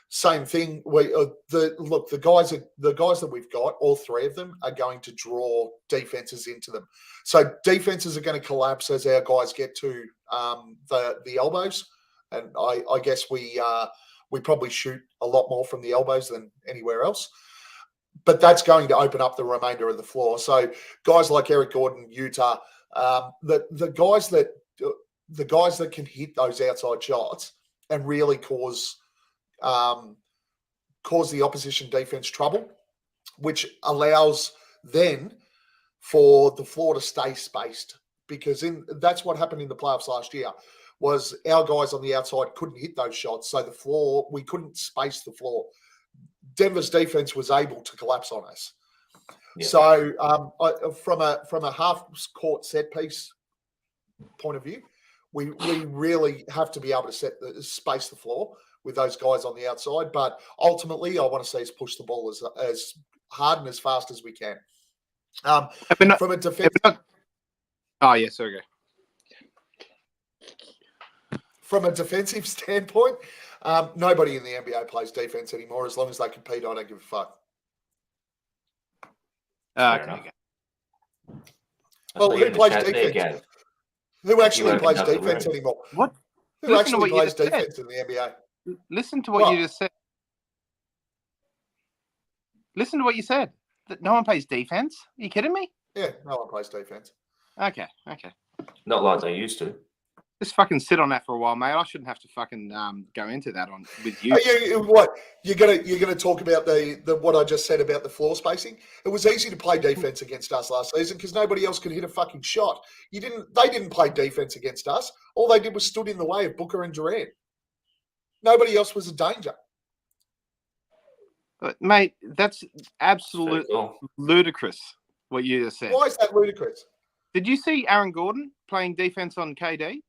same thing. The guys that we've got, all three of them are going to draw defenses into them. So defenses are going to collapse as our guys get to the elbows, and I guess we probably shoot a lot more from the elbows than anywhere else. But that's going to open up the remainder of the floor. So guys like Eric Gordon, Utah, the guys that can hit those outside shots and really cause the opposition defense trouble, which allows then for the floor to stay spaced, because that's what happened in the playoffs last year. Was our guys on the outside couldn't hit those shots, so we couldn't space the floor. Denver's defense was able to collapse on us. Yeah. So from a half court set piece point of view, We really have to be able to space the floor with those guys on the outside. But ultimately, I want to see us push the ball as hard and as fast as we can. From a defense, oh yes, okay. From a defensive standpoint, nobody in the NBA plays defense anymore. As long as they compete, I don't give a fuck. Okay. Well, who plays defense? There, who actually opened plays up the defense room. anymore? What? Who Listen to actually what you plays just said. defense in the NBA? Listen to what you just said. Listen to what you said. That no one plays defense. Are you kidding me? Yeah, no one plays defense. Okay. Not like they used to. Just fucking sit on that for a while, mate. I shouldn't have to fucking go into that with you. What you're gonna talk about the what I just said about the floor spacing? It was easy to play defense against us last season because nobody else could hit a fucking shot. They didn't play defense against us. All they did was stood in the way of Booker and Durant. Nobody else was a danger. But mate, that's absolute ludicrous what you just said. Why is that ludicrous? Did you see Aaron Gordon playing defense on KD?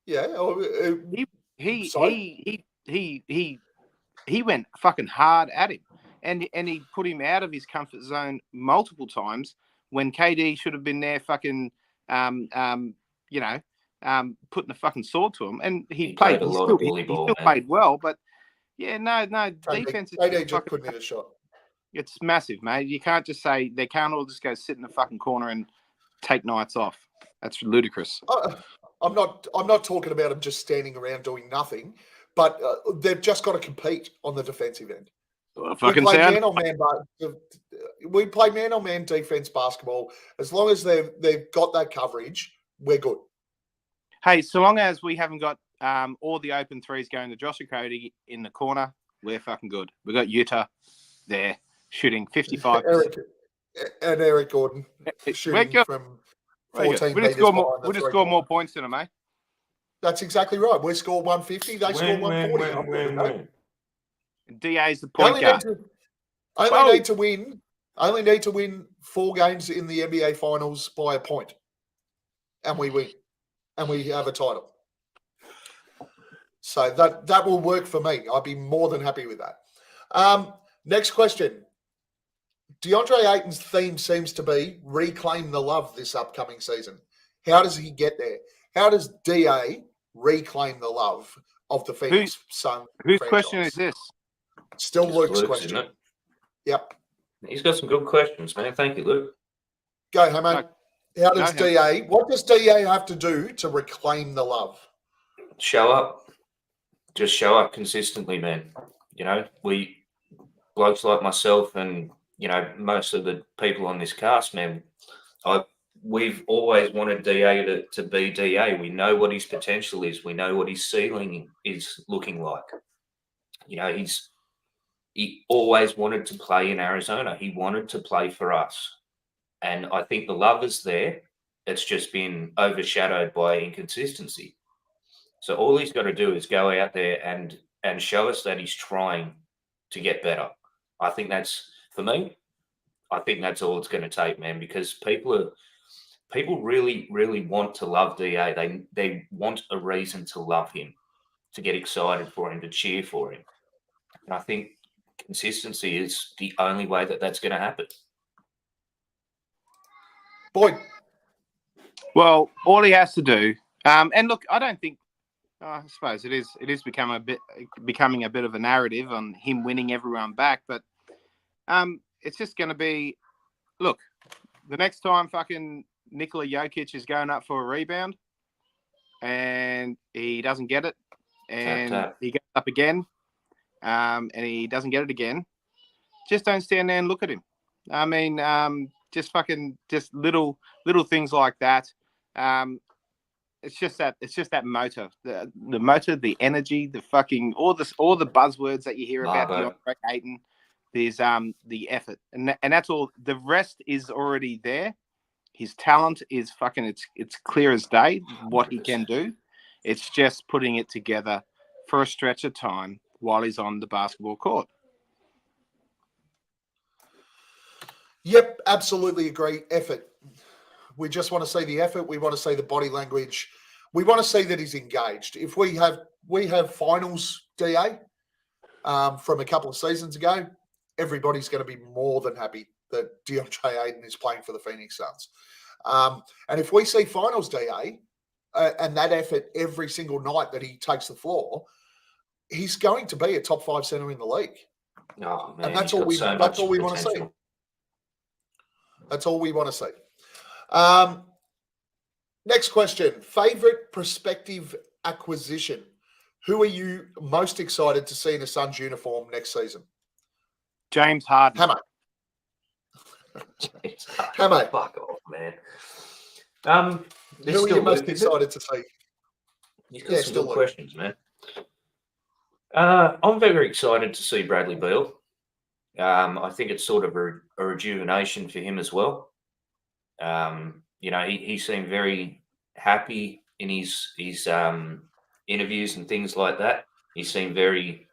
Yeah, he went fucking hard at him, and he put him out of his comfort zone multiple times when KD should have been there fucking putting the fucking sword to him, and he played a lot of bully ball. He still played well, but yeah, no, defense. KD just couldn't hit a shot. It's massive, mate. You can't just say they can't all just go sit in the fucking corner and take nights off. That's ludicrous. I'm not talking about them just standing around doing nothing, but they've just got to compete on the defensive end. We play man-on-man defense basketball. As long as they've got that coverage, we're good. Hey, so long as we haven't got all the open threes going to Josh Okogie in the corner, we're fucking good. We've got Utah there shooting 55%. Eric Gordon shooting from 14 meters behind the we'll just score more points than them, eh? That's exactly right. We score 150, they score 140. DA's the point guard. Only need to win 4 games in the NBA Finals by a point, and we win, and we have a title. So that will work for me. I'd be more than happy with that. Next question. DeAndre Ayton's theme seems to be reclaim the love this upcoming season. How does he get there? How does DA reclaim the love of the Phoenix Suns? Whose question is this? Still Luke's question. Isn't it? Yep. He's got some good questions, man. Thank you, Luke. Go, Hammo. What does DA have to do to reclaim the love? Show up. Just show up consistently, man. You know, we blokes like myself and most of the people on this cast, man, we've always wanted DA to be DA. We know what his potential is. We know what his ceiling is looking like. He always wanted to play in Arizona. He wanted to play for us. And I think the love is there. It's just been overshadowed by inconsistency. So all he's got to do is go out there and show us that he's trying to get better. I think that's, for me, I think that's all it's going to take, man, because people really, really want to love DA. They want a reason to love him, to get excited for him, to cheer for him. And I think consistency is the only way that that's going to happen. Boyd. Well, all he has to do, and look, I don't think, I suppose it is becoming a bit of a narrative on him winning everyone back, but it's just going to be, look, the next time fucking Nikola Jokic is going up for a rebound and he doesn't get it, and he goes up again and he doesn't get it again, just don't stand there and look at him. I mean, just little things like that. It's just that motor, the motor, the energy, the fucking all the buzzwords that you hear about DeAndre Ayton. There's the effort, and that's all. The rest is already there. His talent is fucking. It's clear as day what he can do. It's just putting it together for a stretch of time while he's on the basketball court. Yep, absolutely agree. Effort. We just want to see the effort. We want to see the body language. we want to see that he's engaged. If we have finals DA from a couple of seasons ago, everybody's going to be more than happy that DeAndre Ayton is playing for the Phoenix Suns. And if we see finals DA and that effort every single night that he takes the floor, he's going to be a top 5 center in the league. Oh, man, And that's all we want to see. That's all we want to see. Next question. Favorite prospective acquisition? Who are you most excited to see in a Suns uniform next season? James Harden. Hammo. Hammo. Fuck off, man. Who are you most excited to see? You've got some good questions, man. I'm very excited to see Bradley Beal. I think it's sort of a rejuvenation for him as well. He seemed very happy in his interviews and things like that. He seemed very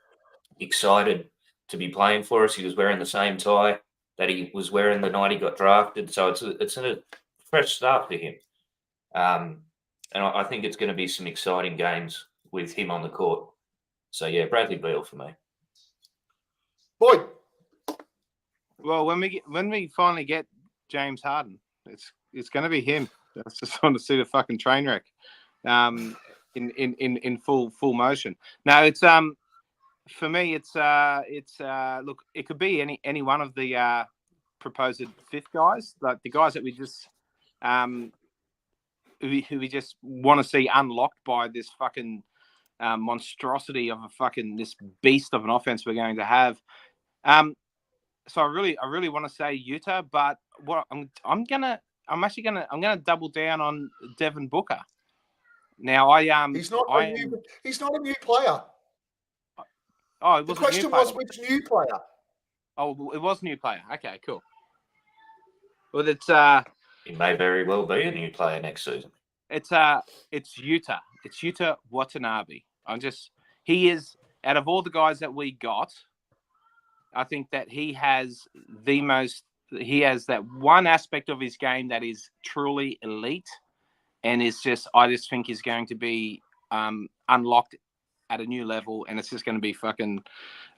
excited to be playing for us. He was wearing the same tie that he was wearing the night he got drafted. So it's a fresh start for him. And I think it's going to be some exciting games with him on the court. So, yeah, Bradley Beal for me. Boyd. Well, when we finally get James Harden, it's going to be him. I just want to see the fucking train wreck in full motion. No, it's for me. It's look. It could be any one of the proposed fifth guys, like the guys that we just who we just want to see unlocked by this fucking monstrosity of this beast of an offense we're going to have. So I really want to say Utah, but what I'm gonna double down on Devin Booker. Now he's not a new player. Oh, it was the question was which new player? Oh, it was a new player. Okay, cool. Well, he may very well be a new player next season. It's Utah. It's Utah Watanabe. He is, out of all the guys that we got, I think that he has that one aspect of his game that is truly elite, and I just think he's going to be unlocked at a new level, and it's just going to be I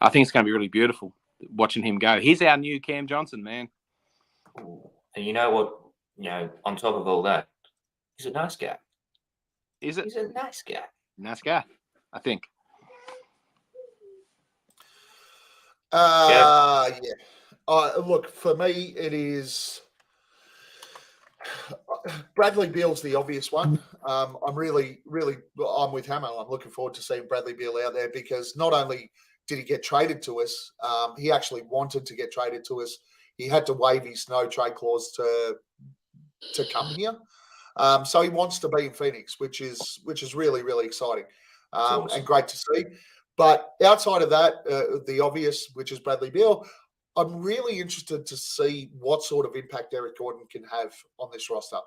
think it's going to be really beautiful watching him go. He's our new Cam Johnson, man. And you know what? On top of all that, he's a nice guy. Is it? He's a nice guy. Nice guy, I think. Yeah. Look, for me, it is Bradley Beal's the obvious one. I'm I'm with Hammo. I'm looking forward to seeing Bradley Beal out there because not only did he get traded to us, he actually wanted to get traded to us. He had to waive his no trade clause to come here. So he wants to be in Phoenix, which is really, really exciting awesome. And great to see. But outside of that, the obvious, which is Bradley Beal, I'm really interested to see what sort of impact Eric Gordon can have on this roster.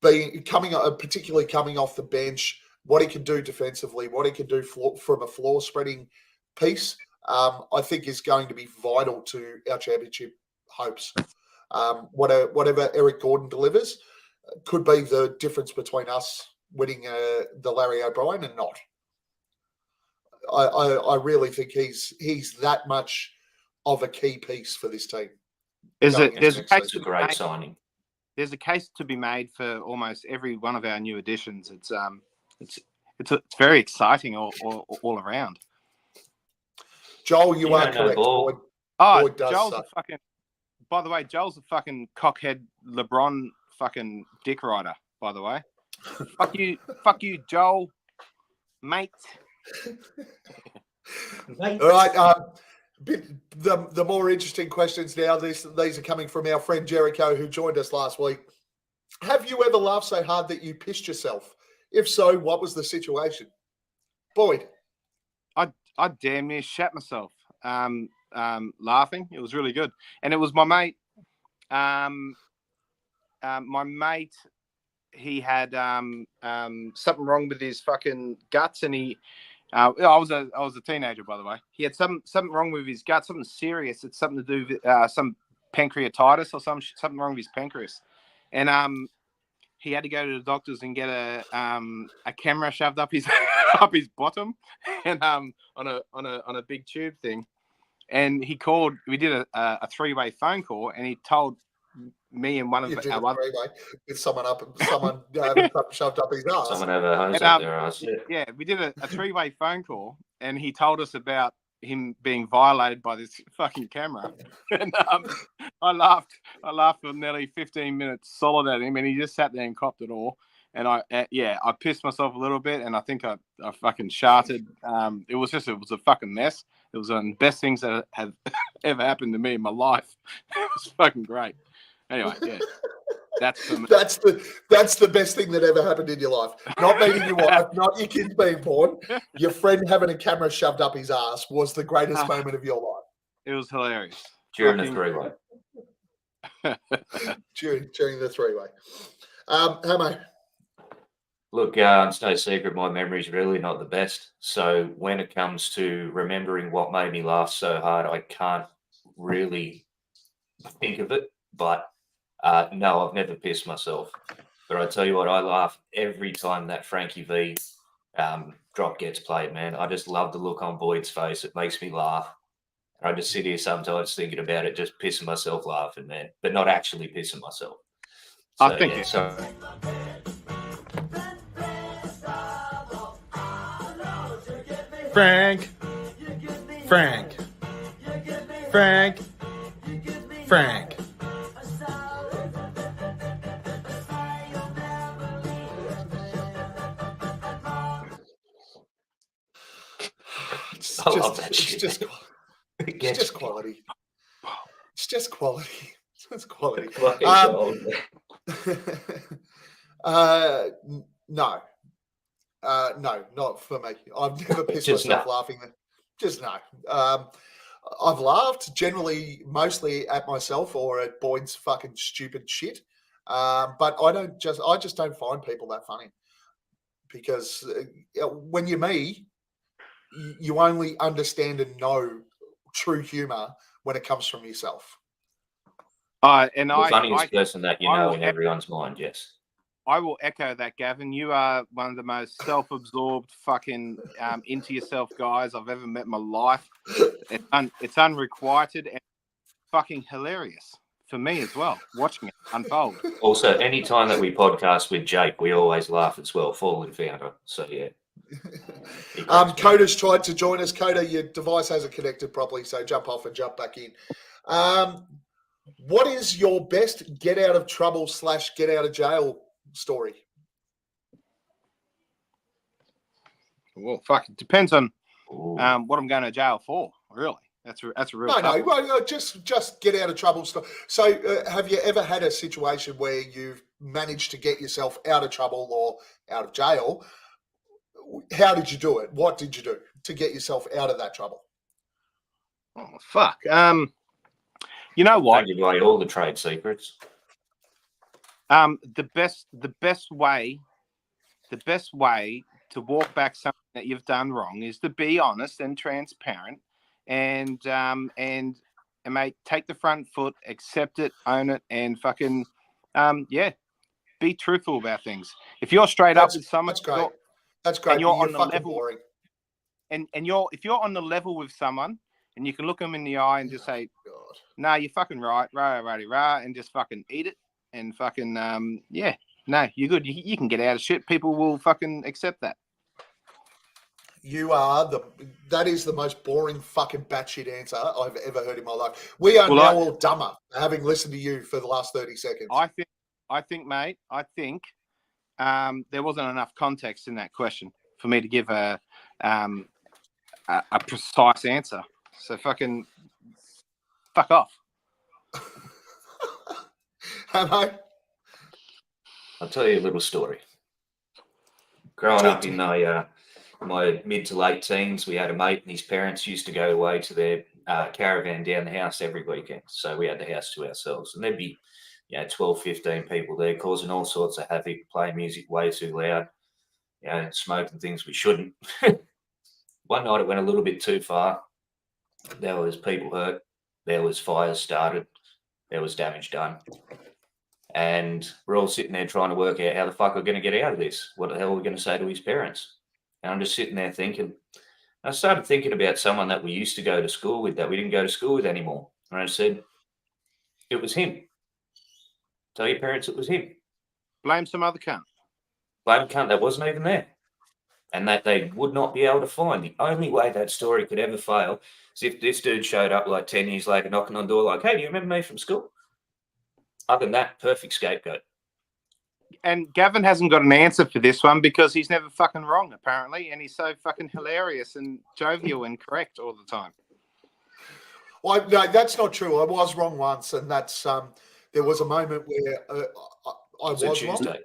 Particularly coming off the bench, what he can do defensively, what he can do from a floor spreading piece, I think is going to be vital to our championship hopes. Whatever Eric Gordon delivers could be the difference between us winning the Larry O'Brien and not. I really think he's that much of a key piece for this team. There's a great signing. There's a case to be made for almost every one of our new additions. It's very exciting all around. Joel, you are correct. Boyd Joel's a fucking. By the way, Joel's a fucking cockhead LeBron fucking dick rider. By the way, fuck you, Joel, mate. All right. The more interesting questions now. These are coming from our friend Jericho, who joined us last week. Have you ever laughed so hard that you pissed yourself? If so, what was the situation? Boyd, I damn near shat myself. Laughing. It was really good, and it was my mate. My mate, he had something wrong with his fucking guts, and he. I was a teenager, by the way. He had something wrong with his gut, something serious. It's something to do with some pancreatitis or something wrong with his pancreas. And he had to go to the doctors and get a camera shoved up his up his bottom, and on a big tube thing. And he called. We did a 3-way phone call, and he told me and one of You did our a other. three-way with someone having something shoved up his ass. Someone have a hose And, up their ass. Yeah, we did a 3-way phone call, and he told us about him being violated by this fucking camera. And I laughed for nearly 15 minutes solid at him, and he just sat there and copped it all. And I pissed myself a little bit, and I think I fucking sharted. It was a fucking mess. It was one of the best things that have ever happened to me in my life. It was fucking great. Anyway, yeah. That's for me. That's the best thing that ever happened in your life. Not meeting your wife, not your kids being born. Your friend having a camera shoved up his ass was the greatest moment of your life. It was hilarious. During the 3-way. During the 3-way. Hammo. Look, it's no secret my memory's really not the best. So when it comes to remembering what made me laugh so hard, I can't really think of it. But no, I've never pissed myself. But I tell you what, I laugh every time that Frankie V drop gets played, man. I just love the look on Boyd's face. It makes me laugh. And I just sit here sometimes thinking about it, just pissing myself laughing, man. But not actually pissing myself. So, I think Frank. It's I love that shit. just quality. It's just quality. It's quality. No. No, not for me. I've never pissed Just myself no. laughing. Just no. I've laughed generally, mostly at myself or at Boyd's fucking stupid shit. But I just don't find people that funny because when you're me, you only understand and know true humor when it comes from yourself. The funniest person that you know in everyone's mind, yes. I will echo that, Gavin. You are one of the most self-absorbed, fucking into yourself guys I've ever met in my life. It's unrequited and fucking hilarious for me as well, watching it unfold. Also, any time that we podcast with Jake, we always laugh as well, fallen founder. So, yeah. Coda's tried to join us. Coda, your device hasn't connected properly, so jump off and jump back in. What is your best get out of trouble / get out of jail story? Well, fuck, it depends on what I'm going to jail for, really. That's a real No, well, just get out of trouble. So have you ever had a situation where you've managed to get yourself out of trouble or out of jail? How did you do it? What did you do to get yourself out of that trouble? Oh, fuck. You know what? Don't give away all the trade secrets. The best way to walk back something that you've done wrong is to be honest and transparent, and mate, take the front foot, accept it, own it, and fucking be truthful about things. If you're straight up with someone, that's great. That's great. And you're on the fucking level, boring. And if you're on the level with someone, and you can look them in the eye and just say, "No, you're fucking right, rah," and just fucking eat it, and fucking no, you're good. You can get out of shit. People will fucking accept that. That is the most boring fucking batshit answer I've ever heard in my life. We are now all dumber having listened to you for the last 30 seconds. I think, mate, there wasn't enough context in that question for me to give a precise answer. So fucking fuck off. Hammo? I'll tell you a little story. Growing up in my mid to late teens, we had a mate and his parents used to go away to their caravan down the house every weekend. So we had the house to ourselves. And there'd be 12, 15 people there causing all sorts of havoc, playing music way too loud, smoking things we shouldn't. One night it went a little bit too far. There was people hurt. There was fires started. There was damage done. And we're all sitting there trying to work out how the fuck we're going to get out of this. What the hell are we going to say to his parents? And I'm just sitting there thinking. I started thinking about someone that we used to go to school with that we didn't go to school with anymore. And I said, it was him. Tell your parents it was him. Blame some other cunt. Blame a cunt that wasn't even there. And that they would not be able to find. The only way that story could ever fail is if this dude showed up like 10 years later knocking on the door like, hey, do you remember me from school? Other than that, perfect scapegoat. And Gavin hasn't got an answer for this one because he's never fucking wrong, apparently. And he's so fucking hilarious and jovial and correct all the time. Well, no, that's not true. I was wrong once, and that's there was a moment where I was wrong.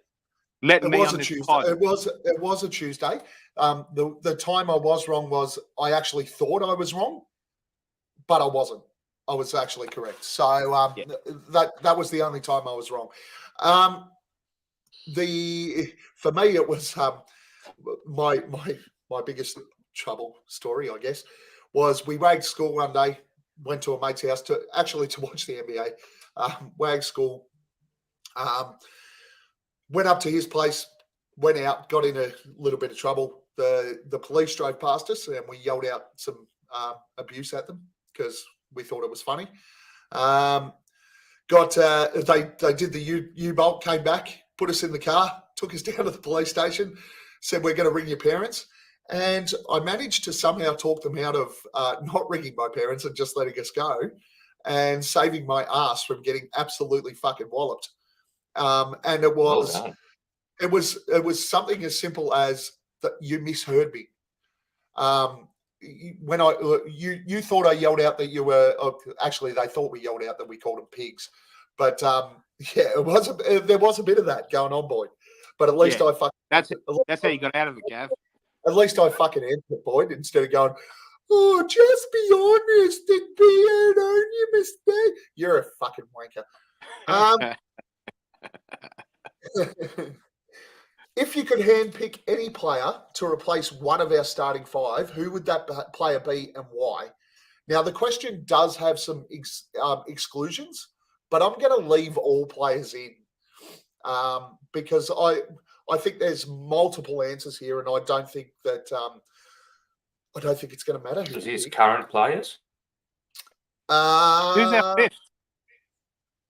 Let It me was on a this Tuesday. pod. It was a Tuesday. The time I was wrong was I actually thought I was wrong, but I wasn't. I was actually correct. So that was the only time I was wrong. For me it was my biggest trouble story, I guess, was we wagged school one day, went to a mate's house to watch the NBA. Wagged school. Went up to his place, went out, got in a little bit of trouble. The police drove past us and we yelled out some abuse at them because we thought it was funny. They did the U-bolt, came back, put us in the car, took us down to the police station, said, we're going to ring your parents. And I managed to somehow talk them out of not ringing my parents and just letting us go and saving my ass from getting absolutely fucking walloped. And it was something as simple as that you misheard me. When you thought I yelled out that you were actually they thought we yelled out that we called them pigs, but there was a bit of that going on, Boyd. But at least that's how you got out of it, Gav. At least I fucking answered it, Boyd, instead of going, oh, just be honest and be an only mistake. You're a fucking wanker. If you could handpick any player to replace one of our starting five, who would that player be and why? Now, the question does have some exclusions, but I'm going to leave all players in because I think there's multiple answers here, and I don't think that it's going to matter. Is his current players? Who's our fifth?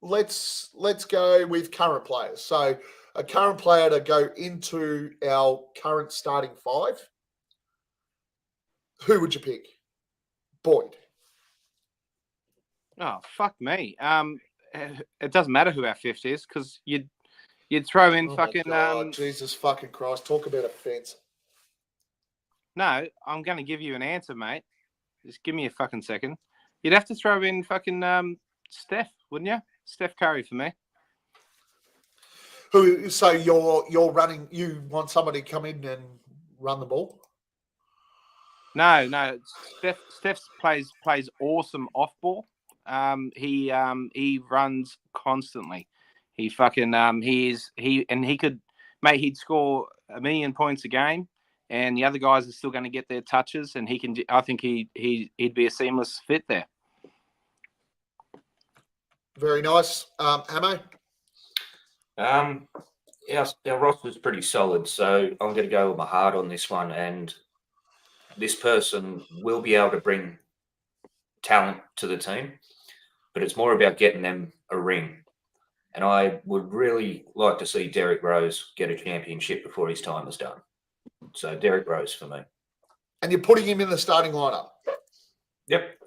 Let's go with current players. So a current player to go into our current starting five. Who would you pick? Boyd. Oh, fuck me. It doesn't matter who our fifth is because you'd throw in Jesus fucking Christ. Talk about offense. No, I'm going to give you an answer, mate. Just give me a fucking second. You'd have to throw in fucking Steph, wouldn't you? Steph Curry for me. So you're running. You want somebody to come in and run the ball? No. Steph plays awesome off ball. He runs constantly. He fucking he could, mate. He'd score 1 million points a game, and the other guys are still going to get their touches, and he can. I think he'd be a seamless fit there. Very nice, Hammo. Our roster's pretty solid, so I'm going to go with my heart on this one. And this person will be able to bring talent to the team, but it's more about getting them a ring. And I would really like to see Derrick Rose get a championship before his time is done. So Derrick Rose for me. And you're putting him in the starting lineup? Yep.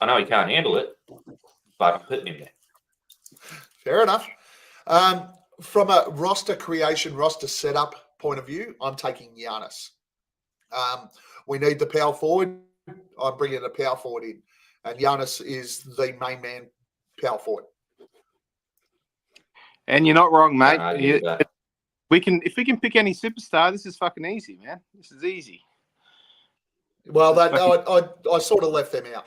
I know he can't handle it, but I'm putting him there. Fair enough. From a roster creation, roster setup point of view, I'm taking Giannis. We need the power forward. I'm bringing the power forward in. And Giannis is the main man power forward. And you're not wrong, mate. If we can pick any superstar, this is fucking easy, man. This is easy. Well, I sort of left them out.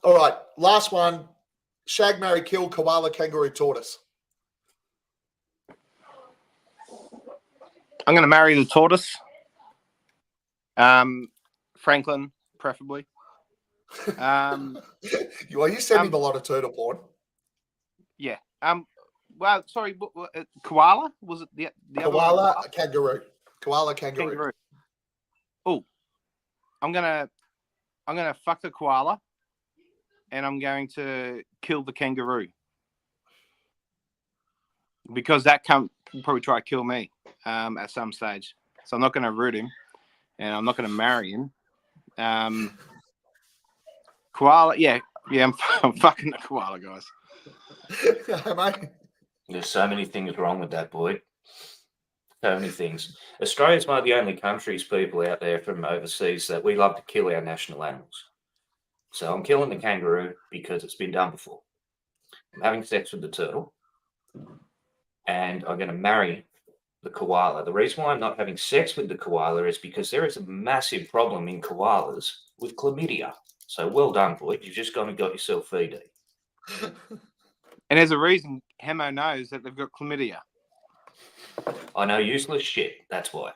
All right, last one. Shag, marry, kill, koala, kangaroo, tortoise. I'm going to marry the tortoise. Franklin, preferably. Well, you send him a lot of turtle porn. Yeah. Well, sorry, koala was it the other one? Koala, kangaroo. Koala, kangaroo. Kangaroo. Oh, I'm gonna fuck the koala, and I'm going to kill the kangaroo because that will probably try to kill me at some stage. So I'm not going to root him, and I'm not going to marry him. Koala, yeah, I'm fucking the koala, guys. Mate. There's so many things wrong with that, boy. So many things. Australia's one of the only countries, people out there from overseas, that we love to kill our national animals. So I'm killing the kangaroo because it's been done before. I'm having sex with the turtle, and I'm going to marry the koala. The reason why I'm not having sex with the koala is because there is a massive problem in koalas with chlamydia. So well done, boy. You've just gone and got yourself ED. And there's a reason Hammo knows that they've got chlamydia. I know useless shit. That's why.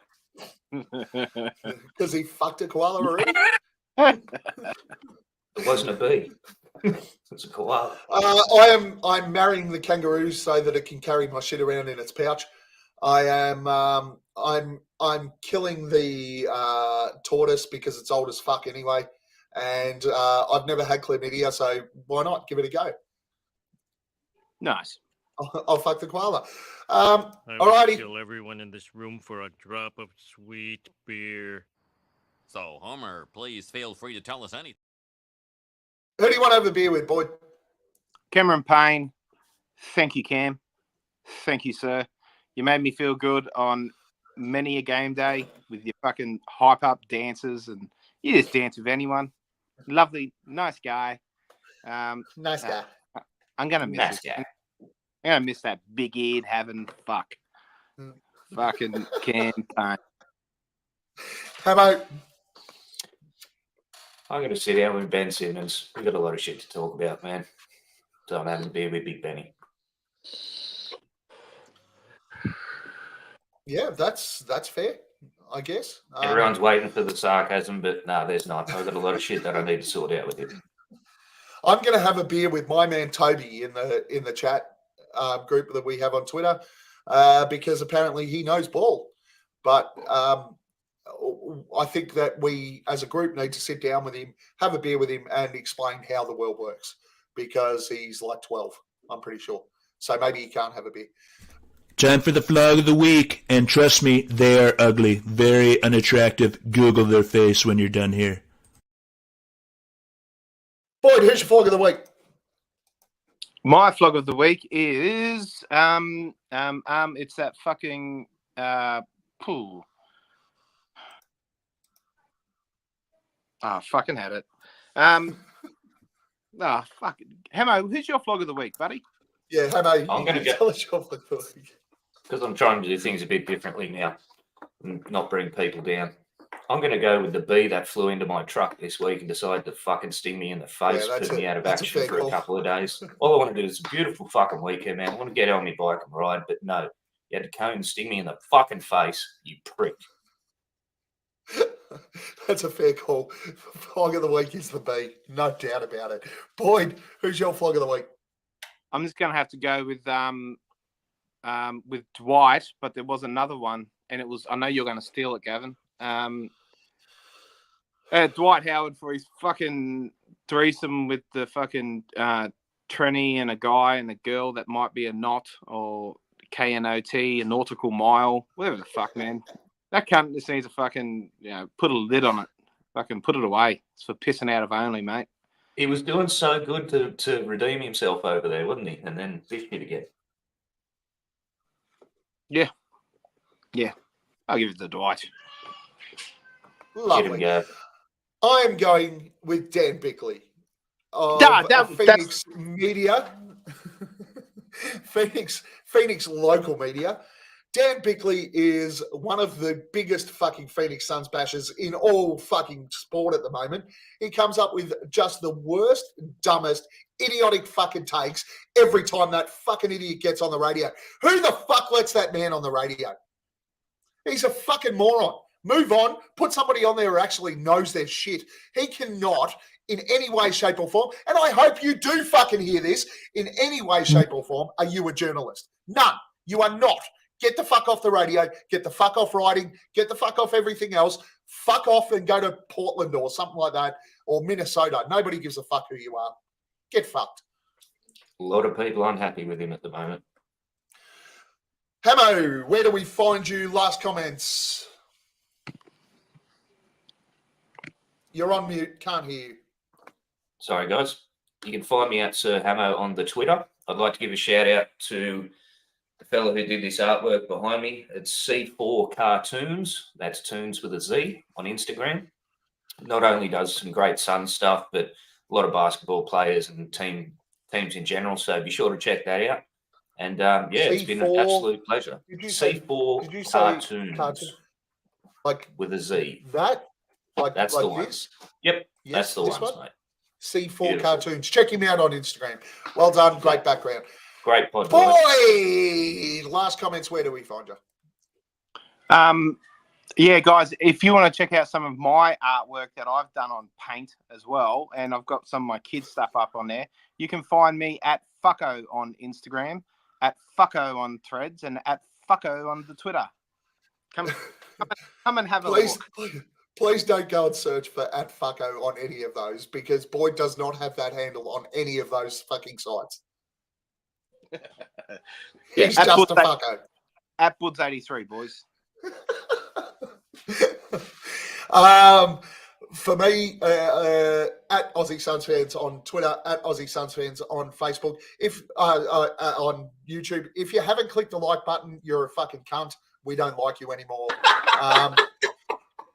Because he fucked a koala already? It wasn't a bee. It's a koala. I'm marrying the kangaroo so that it can carry my shit around in its pouch. I'm killing the tortoise because it's old as fuck anyway. And I've never had chlamydia, so why not give it a go? Nice. I'll fuck the koala. I would Alrighty. kill everyone in this room for a drop of sweet beer. So, Homer, please feel free to tell us anything. Who do you want to have a beer with, boy? Cameron Payne, thank you, Cam. Thank you, sir. You made me feel good on many a game day with your fucking hype up dances, and you just dance with anyone. Lovely, nice guy. Nice guy. I'm gonna miss Nice it. guy. I'm gonna miss that big head having fucking Cam Payne. How about I'm going to sit down with Ben Simmons. We've got a lot of shit to talk about, man. So I'm having a beer with Big Benny. yeah, that's fair, I guess. Everyone's waiting for the sarcasm, but no, there's not. I've got a lot of shit that I need to sort out with him. I'm going to have a beer with my man Toby in the chat group that we have on Twitter because apparently he knows ball. But I think that we, as a group, need to sit down with him, have a beer with him, and explain how the world works because he's like 12, I'm pretty sure. So maybe he can't have a beer. Time for the flog of the week, and trust me, they are ugly, very unattractive. Google their face when you're done here. Boyd, who's your flog of the week? My flog of the week is it's that fucking pool. Fucking had it. Fuck. Hammo, who's your flog of the week, buddy? Yeah, Hammo, I'm gonna go- tell us your flog of the week. Because I'm trying to do things a bit differently now and not bring people down. I'm going to go with the bee that flew into my truck this week and decided to fucking sting me in the face, Yeah, put me out of that's a action fair for call. a couple of days. All I want to do is a beautiful fucking weekend, man. I want to get on my bike and ride, but no. You had to come and sting me in the fucking face, you prick. That's a fair call. Flog of the week is the bee, no doubt about it. Boyd, who's your flog of the week? I'm just gonna have to go with Dwight, but there was another one, and it was. I know you're gonna steal it, Gavin. Dwight Howard for his fucking threesome with the fucking tranny and a guy and a girl that might be a knot or KNOT, a nautical mile, whatever the fuck, man. That cunt just needs to fucking, put a lid on it. Fucking put it away. It's for pissing out of only, mate. He was doing so good to redeem himself over there, wasn't he? And then this shit again. Yeah. I'll give it to Dwight. Lovely. Get him go. I am going with Dan Bickley of That's Media, Phoenix local media. Dan Bickley is one of the biggest fucking Phoenix Suns bashers in all fucking sport at the moment. He comes up with just the worst, dumbest, idiotic fucking takes every time that fucking idiot gets on the radio. Who the fuck lets that man on the radio? He's a fucking moron. Move on. Put somebody on there who actually knows their shit. He cannot in any way, shape, or form, and I hope you do fucking hear this, in any way, shape, or form, are you a journalist? None. You are not. Get the fuck off the radio. Get the fuck off writing. Get the fuck off everything else. Fuck off and go to Portland or something like that, or Minnesota. Nobody gives a fuck who you are. Get fucked. A lot of people unhappy with him at the moment. Hammo, where do we find you? Last comments. You're on mute. Can't hear you. Sorry, guys. You can find me at Sir Hammo on the Twitter. I'd like to give a shout out to the fellow who did this artwork behind me. It's C4 Cartoons. That's Tunes with a Z on Instagram. Not only does some great Sun stuff, but a lot of basketball players and teams in general. So be sure to check that out. And yeah, it's been an absolute pleasure. C4 Cartoons. Like with a Z. That? That's like the one. this? Yep, Yes, that's the this ones, one? mate. C4 Beautiful. Cartoons. Check him out on Instagram. Well done. Great background. Great podcast. Boy! Last comments, where do we find you? Yeah, guys, if you want to check out some of my artwork that I've done on paint as well, and I've got some of my kids' stuff up on there, you can find me at Fucko on Instagram, at Fucko on Threads, and at Fucko on the Twitter. Come and have a look. Please don't go and search for @Fucko on any of those, because Boyd does not have that handle on any of those fucking sites. He's just a fucko. At Buds83, boys. For me, at Aussie Suns Fans on Twitter, at Aussie Suns Fans on Facebook, if on YouTube. If you haven't clicked the like button, you're a fucking cunt. We don't like you anymore.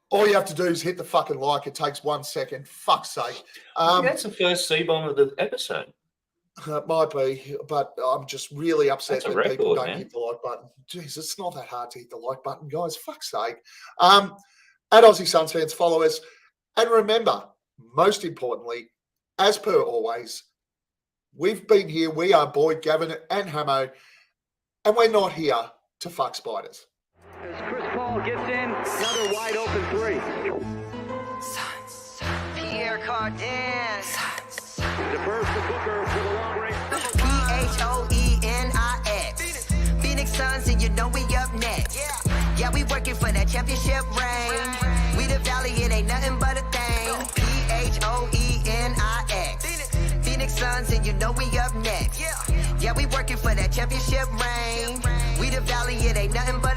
All you have to do is hit the fucking like. It takes 1 second. Fuck's sake. That's the first C-bomb of the episode. It might be, but I'm just really upset That's a that people record, don't man. hit the like button. Jeez, it's not that hard to hit the like button, guys. Fuck's sake. At Aussie Suns Fans, follow us. And remember, most importantly, as per always, we've been here. We are Boyd, Gavin, and Hammo, and we're not here to fuck spiders. As Chris Paul gets in, another wide open three. Pierre Cardin. Defers to Booker for the long range. Phoenix. Phoenix Suns, and you know we up next. Yeah, we working for that championship ring. We the valley, it ain't nothing but a thing. Phoenix. Phoenix Suns, and you know we up next. Yeah, we working for that championship ring. We the valley, it ain't nothing but